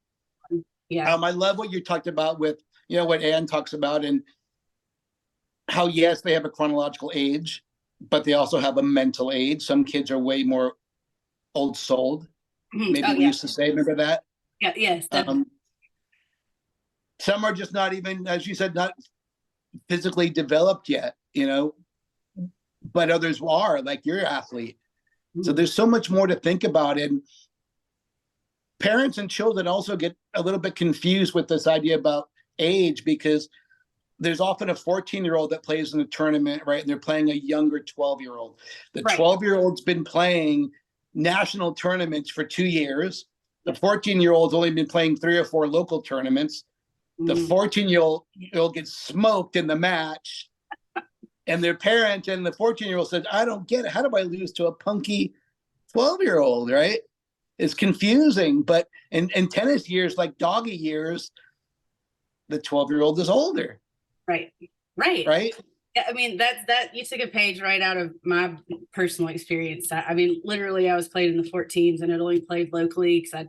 Yeah. I love what you talked about with what Ann talks about, and how yes, they have a chronological age, but they also have a mental age. Some kids are way more old souled. Maybe we used to say, remember that? Yeah, yes. Some are just not even, as you said, not physically developed yet, but others are, like your athlete. Mm-hmm. So there's so much more to think about. And parents and children also get a little bit confused with this idea about age, because there's often a 14-year-old that plays in a tournament, right? And they're playing a younger 12-year-old. The 12-year-old's been playing national tournaments for 2 years. The 14-year-old's only been playing 3 or 4 local tournaments. The 14-year-old gets smoked in the match, and their parent and the 14-year-old says, I don't get it. How do I lose to a punky 12-year-old, right? It's confusing, but in tennis years, like doggy years, the 12-year-old is older. Right. Yeah, I mean, that you took a page right out of my personal experience. I mean, literally, I was playing in the 14s, and it only played locally because I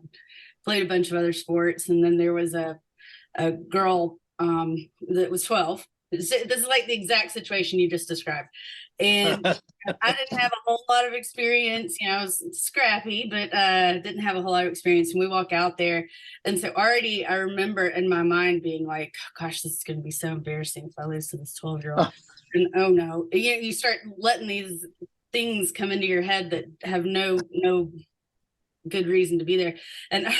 played a bunch of other sports. And then there was a girl that was 12. This is like the exact situation you just described. And I didn't have a whole lot of experience. I was scrappy, but didn't have a whole lot of experience. And we walk out there. And so already I remember in my mind being like, oh, gosh, this is going to be so embarrassing if I lose to this 12-year-old. And oh no, you start letting these things come into your head that have no good reason to be there. And I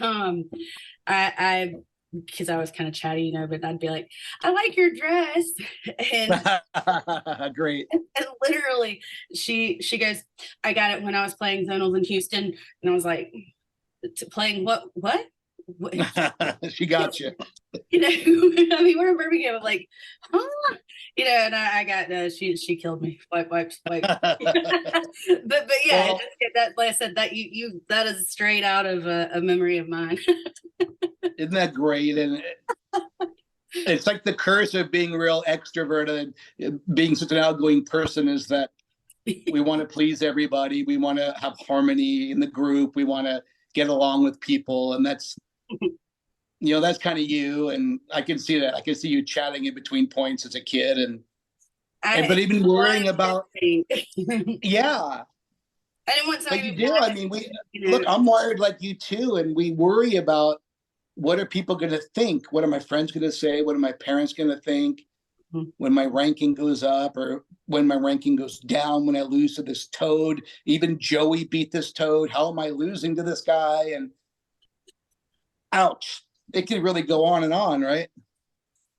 remember I because I was kind of chatty, but I'd be like, I like your dress. And, Great. and literally she goes, I got it when I was playing zonals in Houston. And I was like, playing what? She got you. I mean, we're in Birmingham. I'm like, huh? And I got she killed me. Wipe. but yeah, Well, that, like I said, that that is straight out of a memory of mine. isn't that great? And it's like the curse of being real extroverted, being such an outgoing person, is that we want to please everybody. We want to have harmony in the group. We want to get along with people. And that's, that's kind of you. And I can see that. I can see you chatting in between points as a kid. But even worrying about, yeah. I didn't want But somebody you to be do. mad I at mean, me, look, I'm wired like you too. And we worry about, what are people going to think? What are my friends going to say? What are my parents going to think when my ranking goes up, or when my ranking goes down, when I lose to this toad? Even Joey beat this toad. How am I losing to this guy? And ouch, it can really go on and on, right?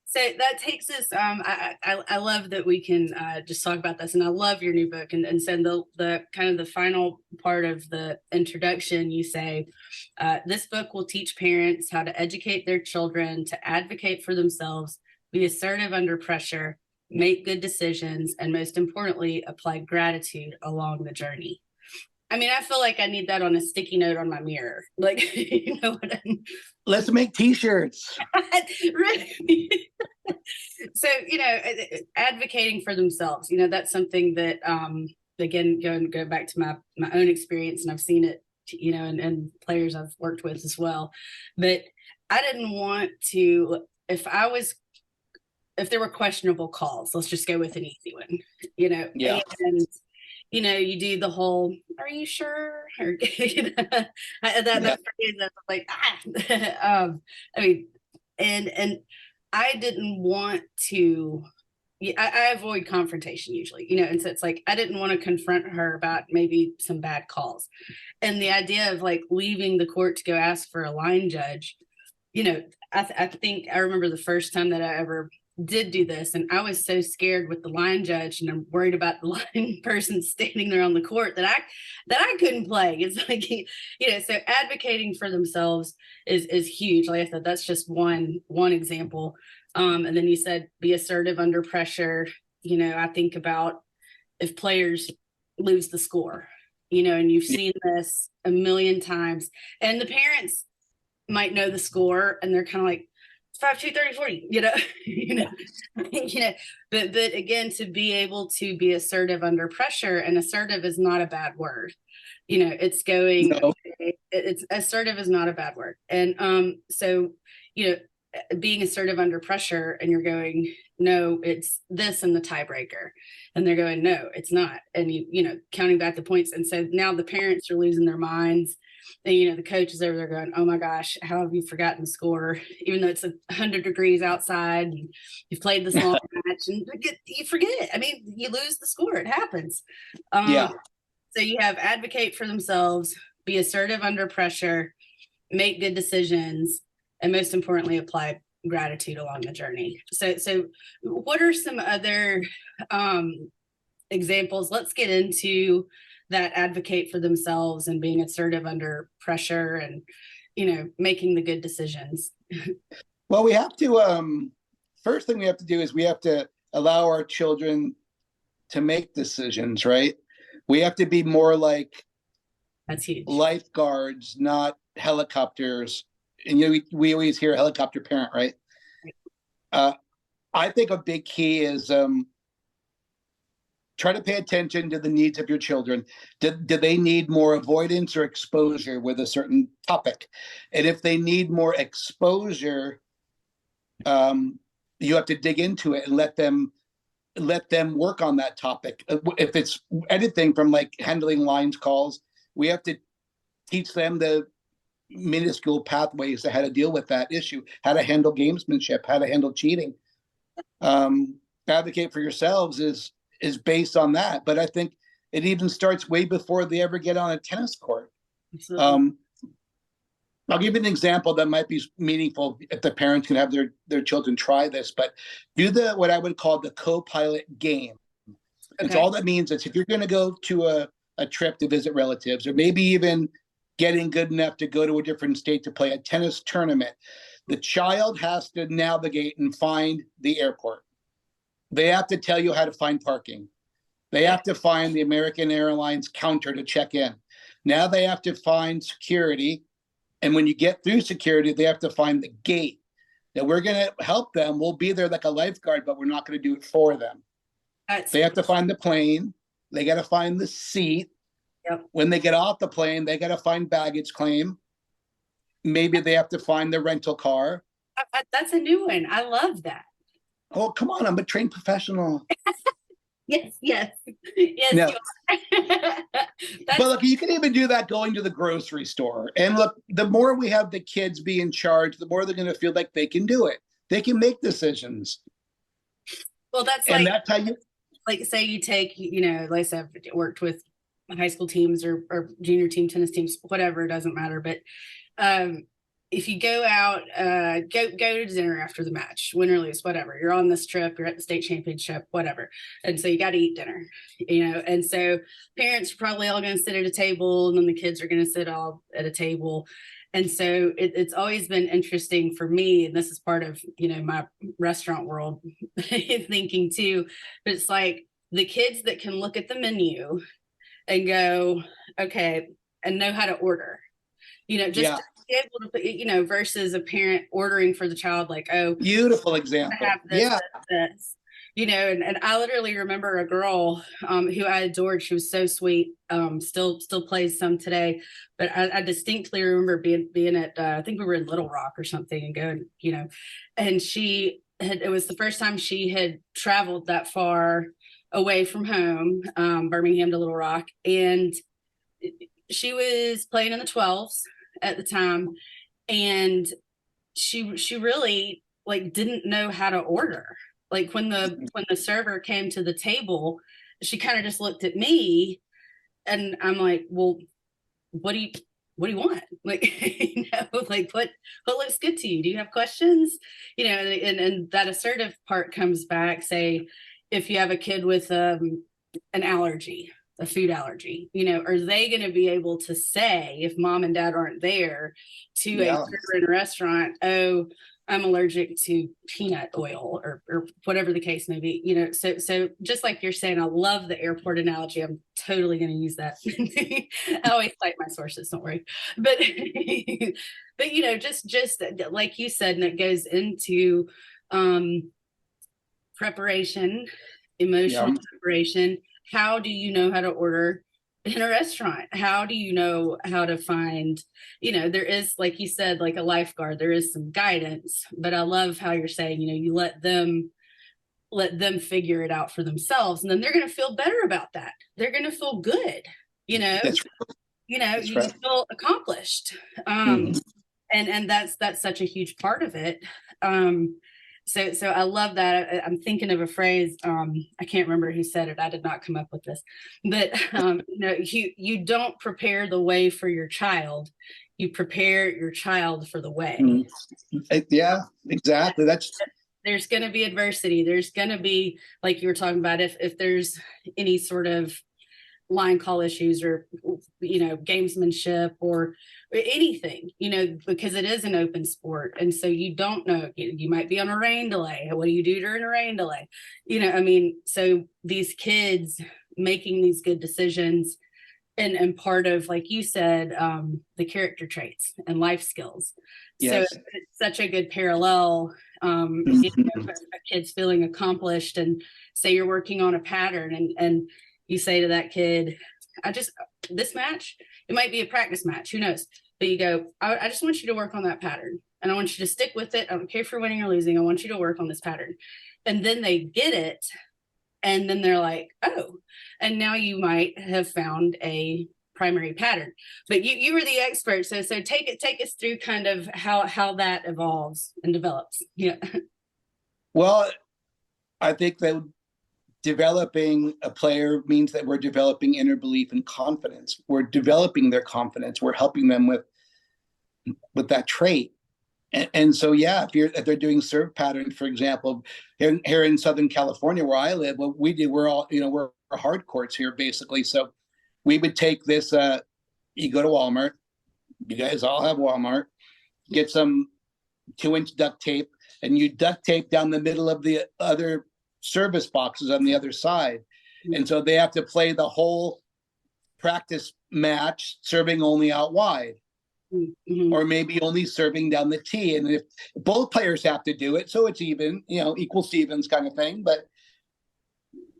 So that takes us. I love that we can just talk about this, and I love your new book. And so the kind of the final part of the introduction, you say, this book will teach parents how to educate their children to advocate for themselves, be assertive under pressure, make good decisions, and most importantly, apply gratitude along the journey. I mean, I feel like I need that on a sticky note on my mirror. Like, you know what I mean? Let's make t-shirts. Really? So, advocating for themselves, that's something that, again, go back to my own experience, and I've seen it, and players I've worked with as well. But I didn't want to, if there were questionable calls, let's just go with an easy one, Yeah. and you do the whole, are you sure? Or, that phrase, that's like, I mean, and I didn't want to, I avoid confrontation usually, and so it's like, I didn't want to confront her about maybe some bad calls. And the idea of like leaving the court to go ask for a line judge, I think I remember the first time that I ever did do this, and I was so scared with the line judge, and I'm worried about the line person standing there on the court that I couldn't play. It's like, so advocating for themselves is huge. Like I said, that's just one example. And then you said be assertive under pressure. I think about if players lose the score, and you've seen this a million times, and the parents might know the score, and they're kind of like, 5-2, 30-40, but again, to be able to be assertive under pressure, and assertive is not a bad word. It's going, No. it's assertive is not a bad word. And so, being assertive under pressure, and you're going, no, it's this and the tiebreaker. And they're going, no, it's not. And counting back the points. And so now the parents are losing their minds. And the coach is over there going, oh my gosh, how have you forgotten the score? Even though it's 100 degrees outside, and you've played this long match, and you forget. I mean, you lose the score. It happens. Yeah. So you have advocate for themselves, be assertive under pressure, make good decisions, and most importantly, apply gratitude along the journey. So what are some other examples? Let's get into that advocate for themselves and being assertive under pressure, and making the good decisions. Well, we have to first thing we have to do is we have to allow our children to make decisions, right? We have to be more like, that's huge, lifeguards, not helicopters. And we always hear helicopter parent, right? I think a big key is try to pay attention to the needs of your children. Do they need more avoidance or exposure with a certain topic? And if they need more exposure, you have to dig into it and let them work on that topic. If it's anything from like handling lines calls, we have to teach them the minuscule pathways to how to deal with that issue, how to handle gamesmanship, how to handle cheating. Advocate for yourselves is based on that. But I think it even starts way before they ever get on a tennis court. I'll give you an example that might be meaningful if the parents can have their children try this, but do what I would call the co-pilot game. It's Okay. all that means is if you're going to go to a trip to visit relatives, or maybe even getting good enough to go to a different state to play a tennis tournament, the child has to navigate and find the airport. They have to tell you how to find parking. They have to find the American Airlines counter to check in. Now they have to find security. And when you get through security, they have to find the gate. Now we're going to help them. We'll be there like a lifeguard, but we're not going to do it for them. They have to find the plane. They got to find the seat. Yep. When they get off the plane, they got to find baggage claim. Maybe they have to find the rental car. That's a new one. I love that. Oh, come on. I'm a trained professional. Yes. Yes, No. you are. But look, you can even do that going to the grocery store. And look, the more we have the kids be in charge, the more they're going to feel like they can do it. They can make decisions. Well, that's and like, that's how you, like, say you take, like I said, I've worked with high school teams or junior team, tennis teams, whatever, it doesn't matter. But if you go out, go to dinner after the match, win or lose, whatever, you're on this trip, you're at the state championship, whatever. And so you got to eat dinner, and so parents are probably all going to sit at a table, and then the kids are going to sit all at a table. And so it's always been interesting for me, and this is part of, my restaurant world thinking too, but it's like the kids that can look at the menu and go, okay, and know how to order, just yeah. to be able to put, versus a parent ordering for the child, like, oh, Beautiful example. have this, Yeah. this. And I literally remember a girl who I adored. She was so sweet. Still plays some today, but I distinctly remember being at I think we were in Little Rock or something, and going, and it was the first time she had traveled that far away from home, Birmingham to Little Rock, and she was playing in the 12s at the time, and she really like didn't know how to order. Like when the server came to the table, she kind of just looked at me, and I'm like, well, what do you want? Like, like what looks good to you? Do you have questions? And that assertive part comes back. Say, if you have a kid with an allergy, a food allergy, are they going to be able to say, if mom and dad aren't there, to a server in a restaurant, oh, I'm allergic to peanut oil or whatever the case may be, so just like you're saying, I love the airport analogy. I'm totally going to use that. I always cite my sources, don't worry. But, just like you said, and it goes into preparation, emotional preparation. How do you know how to order in a restaurant? How do you know how to find, there is, like you said, like a lifeguard, there is some guidance, but I love how you're saying, you let them figure it out for themselves, and then they're going to feel better about that. They're going to feel good, That's right. you feel accomplished. And that's such a huge part of it. So I love that. I'm thinking of a phrase. I can't remember who said it. I did not come up with this, but you don't prepare the way for your child. You prepare your child for the way. Yeah, exactly. There's going to be adversity. There's going to be, like you were talking about, if there's any sort of line call issues or gamesmanship or anything, because it is an open sport, and so you don't know, you might be on a rain delay. What do you do during a rain delay? So these kids making these good decisions, and part of, like you said, the character traits and life skills. Yes. So it's such a good parallel. A kid's feeling accomplished, and say you're working on a pattern, and you say to that kid, this match, it might be a practice match, who knows? But you go, I just want you to work on that pattern, and I want you to stick with it. I don't care if you're winning or losing. I want you to work on this pattern. And then they get it. And then they're like, oh, and now you might have found a primary pattern. But you were the expert. So take us through kind of how that evolves and develops. Yeah. Well, I think that developing a player means that we're developing inner belief and confidence. We're developing their confidence. We're helping them with with that trait. And so, yeah, if they're doing serve patterns, for example, here in Southern California where I live, what we do, we're hard courts here basically. So we would take this. You go to Walmart. You guys all have Walmart. Get some 2-inch duct tape, and you duct tape down the middle of the other service boxes on the other side. And so they have to play the whole practice match serving only out wide. Mm-hmm. Or maybe only serving down the tee. And if both players have to do it, so it's even, equal Stevens kind of thing. But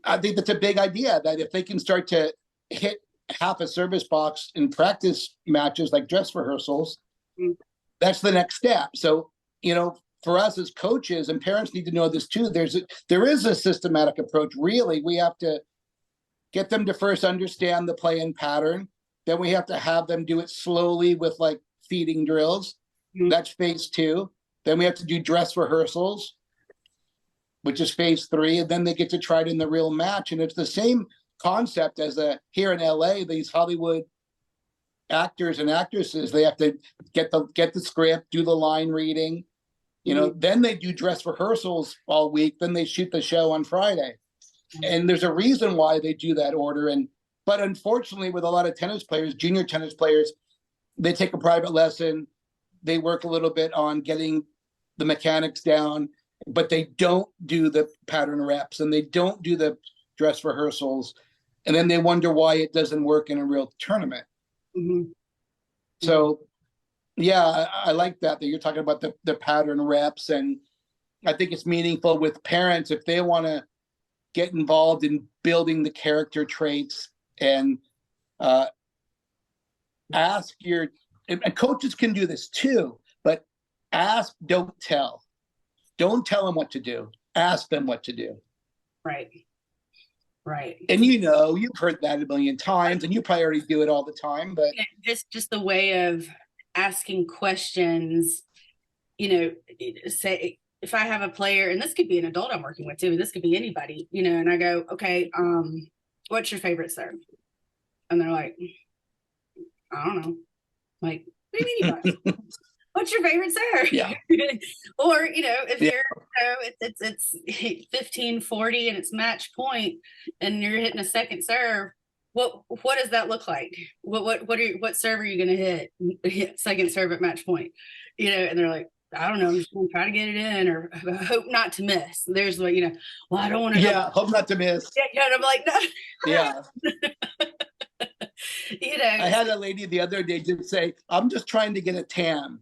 I think that's a big idea, that if they can start to hit half a service box in practice matches like dress rehearsals, that's the next step. So, for us as coaches, and parents need to know this too, there is a systematic approach. Really, we have to get them to first understand the play and pattern. Then we have to have them do it slowly with like feeding drills. Mm-hmm. That's phase 2. Then we have to do dress rehearsals, which is phase 3. And then they get to try it in the real match. And it's the same concept as here in LA, these Hollywood actors and actresses, they have to get the script, do the line reading, then they do dress rehearsals all week. Then they shoot the show on Friday. Mm-hmm. And there's a reason why they do that order. But unfortunately, with a lot of tennis players, junior tennis players, they take a private lesson. They work a little bit on getting the mechanics down, but they don't do the pattern reps and they don't do the dress rehearsals. And then they wonder why it doesn't work in a real tournament. Mm-hmm. So, yeah, I like that you're talking about the pattern reps. And I think it's meaningful with parents if they want to get involved in building the character traits. And ask and coaches can do this too, but ask, don't tell. Don't tell them what to do. Ask them what to do. Right. And you've heard that a million times, and you probably already do it all the time, but just the way of asking questions, say if I have a player, and this could be an adult I'm working with too, this could be anybody, and I go, okay, what's your favorite serve? And they're like, I don't know. Like, what do you mean you don't? What's your favorite serve? Yeah. Or, if you're, it's 15-40 and it's match point and you're hitting a second serve, what does that look like? What serve are you going to hit second serve at match point? And they're like, I don't know, I'm just going to try to get it in or hope not to miss. There's what, well, I don't want to. Yeah, hope not to miss. Yeah, and I'm like, no. Yeah. I had a lady the other day just say, I'm just trying to get a tan.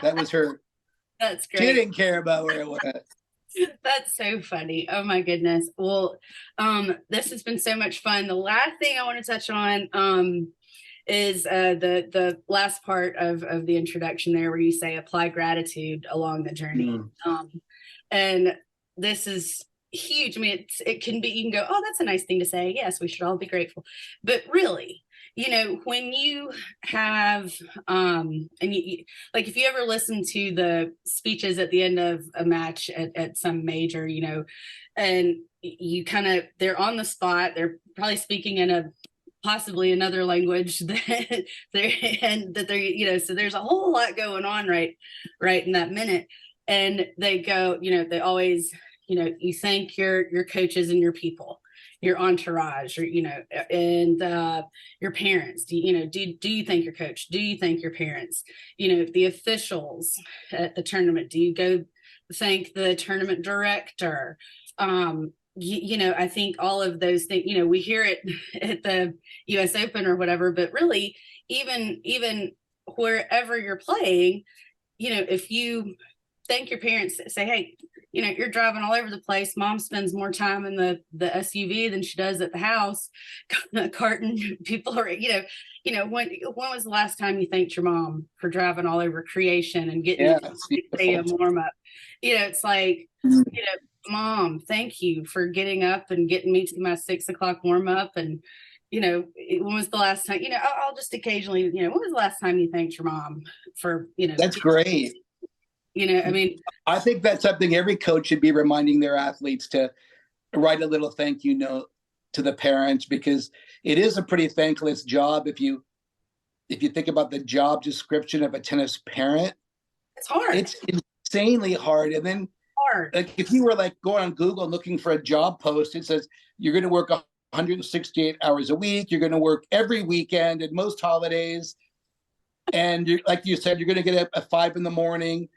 That was her. That's great. She didn't care about where it was. That's so funny. Oh my goodness. Well, this has been so much fun. The last thing I want to touch on is the last part of the introduction there, where you say apply gratitude along the journey. And this is huge. I mean, it can be, you can go, oh, that's a nice thing to say. Yes, we should all be grateful. But really, when you have, and you, like, if you ever listen to the speeches at the end of a match at some major, and you they're on the spot, they're probably speaking in possibly another language that they're, so there's a whole lot going on right in that minute. And they go, they always, you thank your coaches and your people, your entourage, or, and your parents. Do you thank your coach? Do you thank your parents? The officials at the tournament. Do you go thank the tournament director? I think all of those things, we hear it at the US Open or whatever, but really even wherever you're playing, if you thank your parents, say, hey, you're driving all over the place. Mom spends more time in the SUV than she does at the house, carting people are, when was the last time you thanked your mom for driving all over creation and getting a warm up? It's like, Mom, thank you for getting up and getting me to my 6 o'clock warm up. And, when was the last time, I'll just occasionally, when was the last time you thanked your mom for, That's great. I think that's something every coach should be reminding their athletes to write a little thank you note to the parents, because it is a pretty thankless job if you if you think about the job description of a tennis parent, It's hard. it's insanely hard. And then Hard. like if you were like going on Google and looking for a job post, it says you're going to work 168 hours a week. You're going to work every weekend and most holidays. And you're, like you said, you're going to get up at 5 a.m.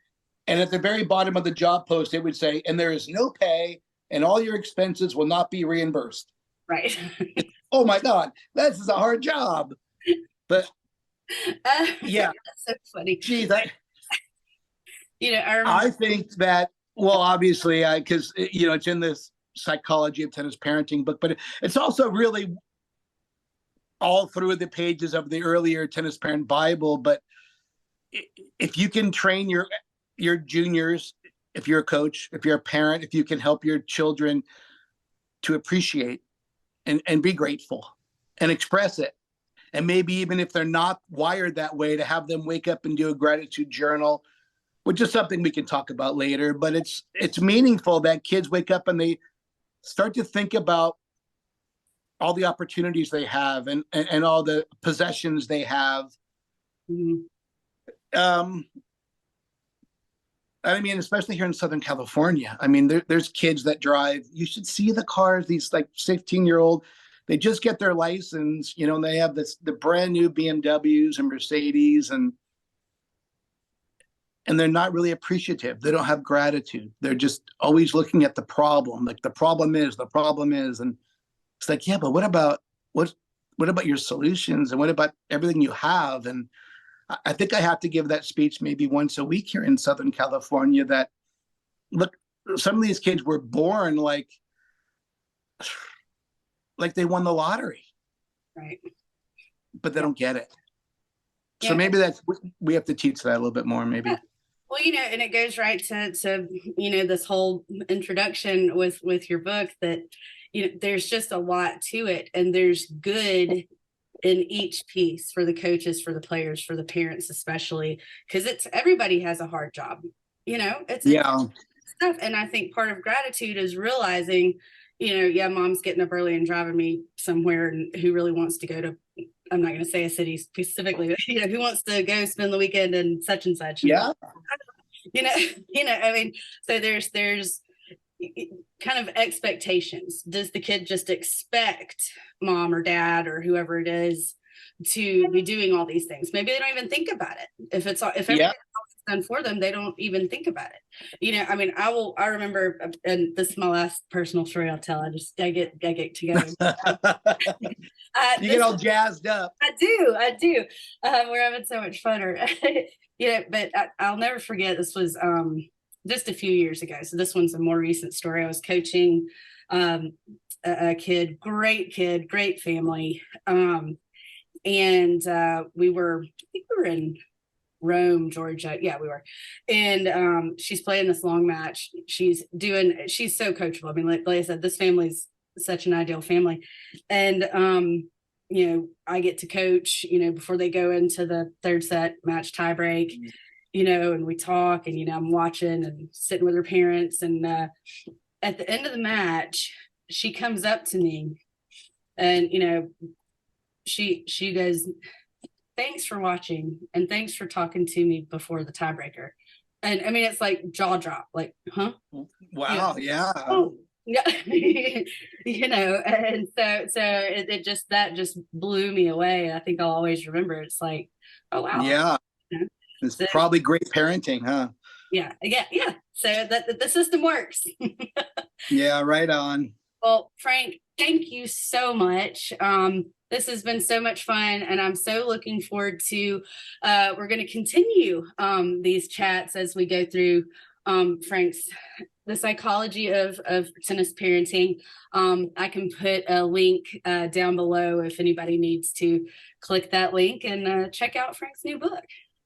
And at the very bottom of the job post, it would say, and there is no pay and all your expenses will not be reimbursed. Right. Oh my God, this is a hard job. But yeah, that's so funny. Geez, I I think that, well, obviously, because it's in this Psychology of Tennis Parenting book, but it's also really all through the pages of the earlier tennis parent Bible. But if you can train your juniors, if you're a coach, if you're a parent, if you can help your children to appreciate and be grateful and express it, and maybe even if they're not wired that way, to have them wake up and do a gratitude journal, which is something we can talk about later. But it's meaningful that kids wake up and they start to think about all the opportunities they have and all the possessions they have. Mhm. I mean, especially here in Southern California. I mean, there's kids that drive. You should see the cars, these like 15-year-old, they just get their license, and they have the brand new BMWs and Mercedes, and they're not really appreciative. They don't have gratitude. They're just always looking at the problem. Like the problem is. And it's like, yeah, but what about your solutions, and what about everything you have? And I think I have to give that speech maybe once a week here in Southern California, that look, some of these kids were born like they won the lottery. Right. But they don't get it. Yeah. So maybe we have to teach that a little bit more, maybe. Yeah. Well, and it goes right to this whole introduction with your book, that there's just a lot to it, and there's good in each piece for the coaches, for the players, for the parents, especially because everybody has a hard job. It's stuff. And I think part of gratitude is realizing, mom's getting up early and driving me somewhere, and who really wants to go to, I'm not going to say a city specifically, but who wants to go spend the weekend and such and such. Yeah. I mean, so there's kind of expectations. Does the kid just expect mom or dad or whoever it is to be doing all these things? Maybe they don't even think about it. If everything else is done for them, they don't even think about it. I mean, I remember, and this is my last personal story I'll tell. I get together. You get all jazzed up. I do. We're having so much fun. But I'll never forget. This was just a few years ago. So this one's a more recent story. I was coaching a kid, great family. And we were in Rome, Georgia. Yeah, we were. And she's playing this long match. She's so coachable. I mean, like I said, this family's such an ideal family. And I get to coach, before they go into the third set match tiebreak. And we talk, and I'm watching and sitting with her parents, and at the end of the match, she comes up to me, and she goes, "Thanks for watching, and thanks for talking to me before the tiebreaker." And I mean, it's like jaw drop, like, huh? Wow, yeah. Oh, yeah. And so that just blew me away. I think I'll always remember. It's like, oh wow. Yeah. It's probably great parenting, huh? Yeah. So that the system works. Yeah, right on. Well, Frank, thank you so much. This has been so much fun, and I'm so looking forward to, we're going to continue these chats as we go through Frank's, the psychology of tennis parenting. I can put a link down below if anybody needs to click that link and check out Frank's new book.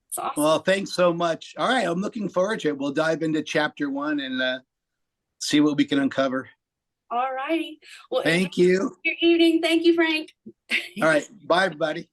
It's awesome. Well, thanks so much. All right, I'm looking forward to it. We'll dive into chapter 1 and see what we can uncover. All righty. Well, thank you. Your evening. Thank you, Frank. All right. Bye, everybody.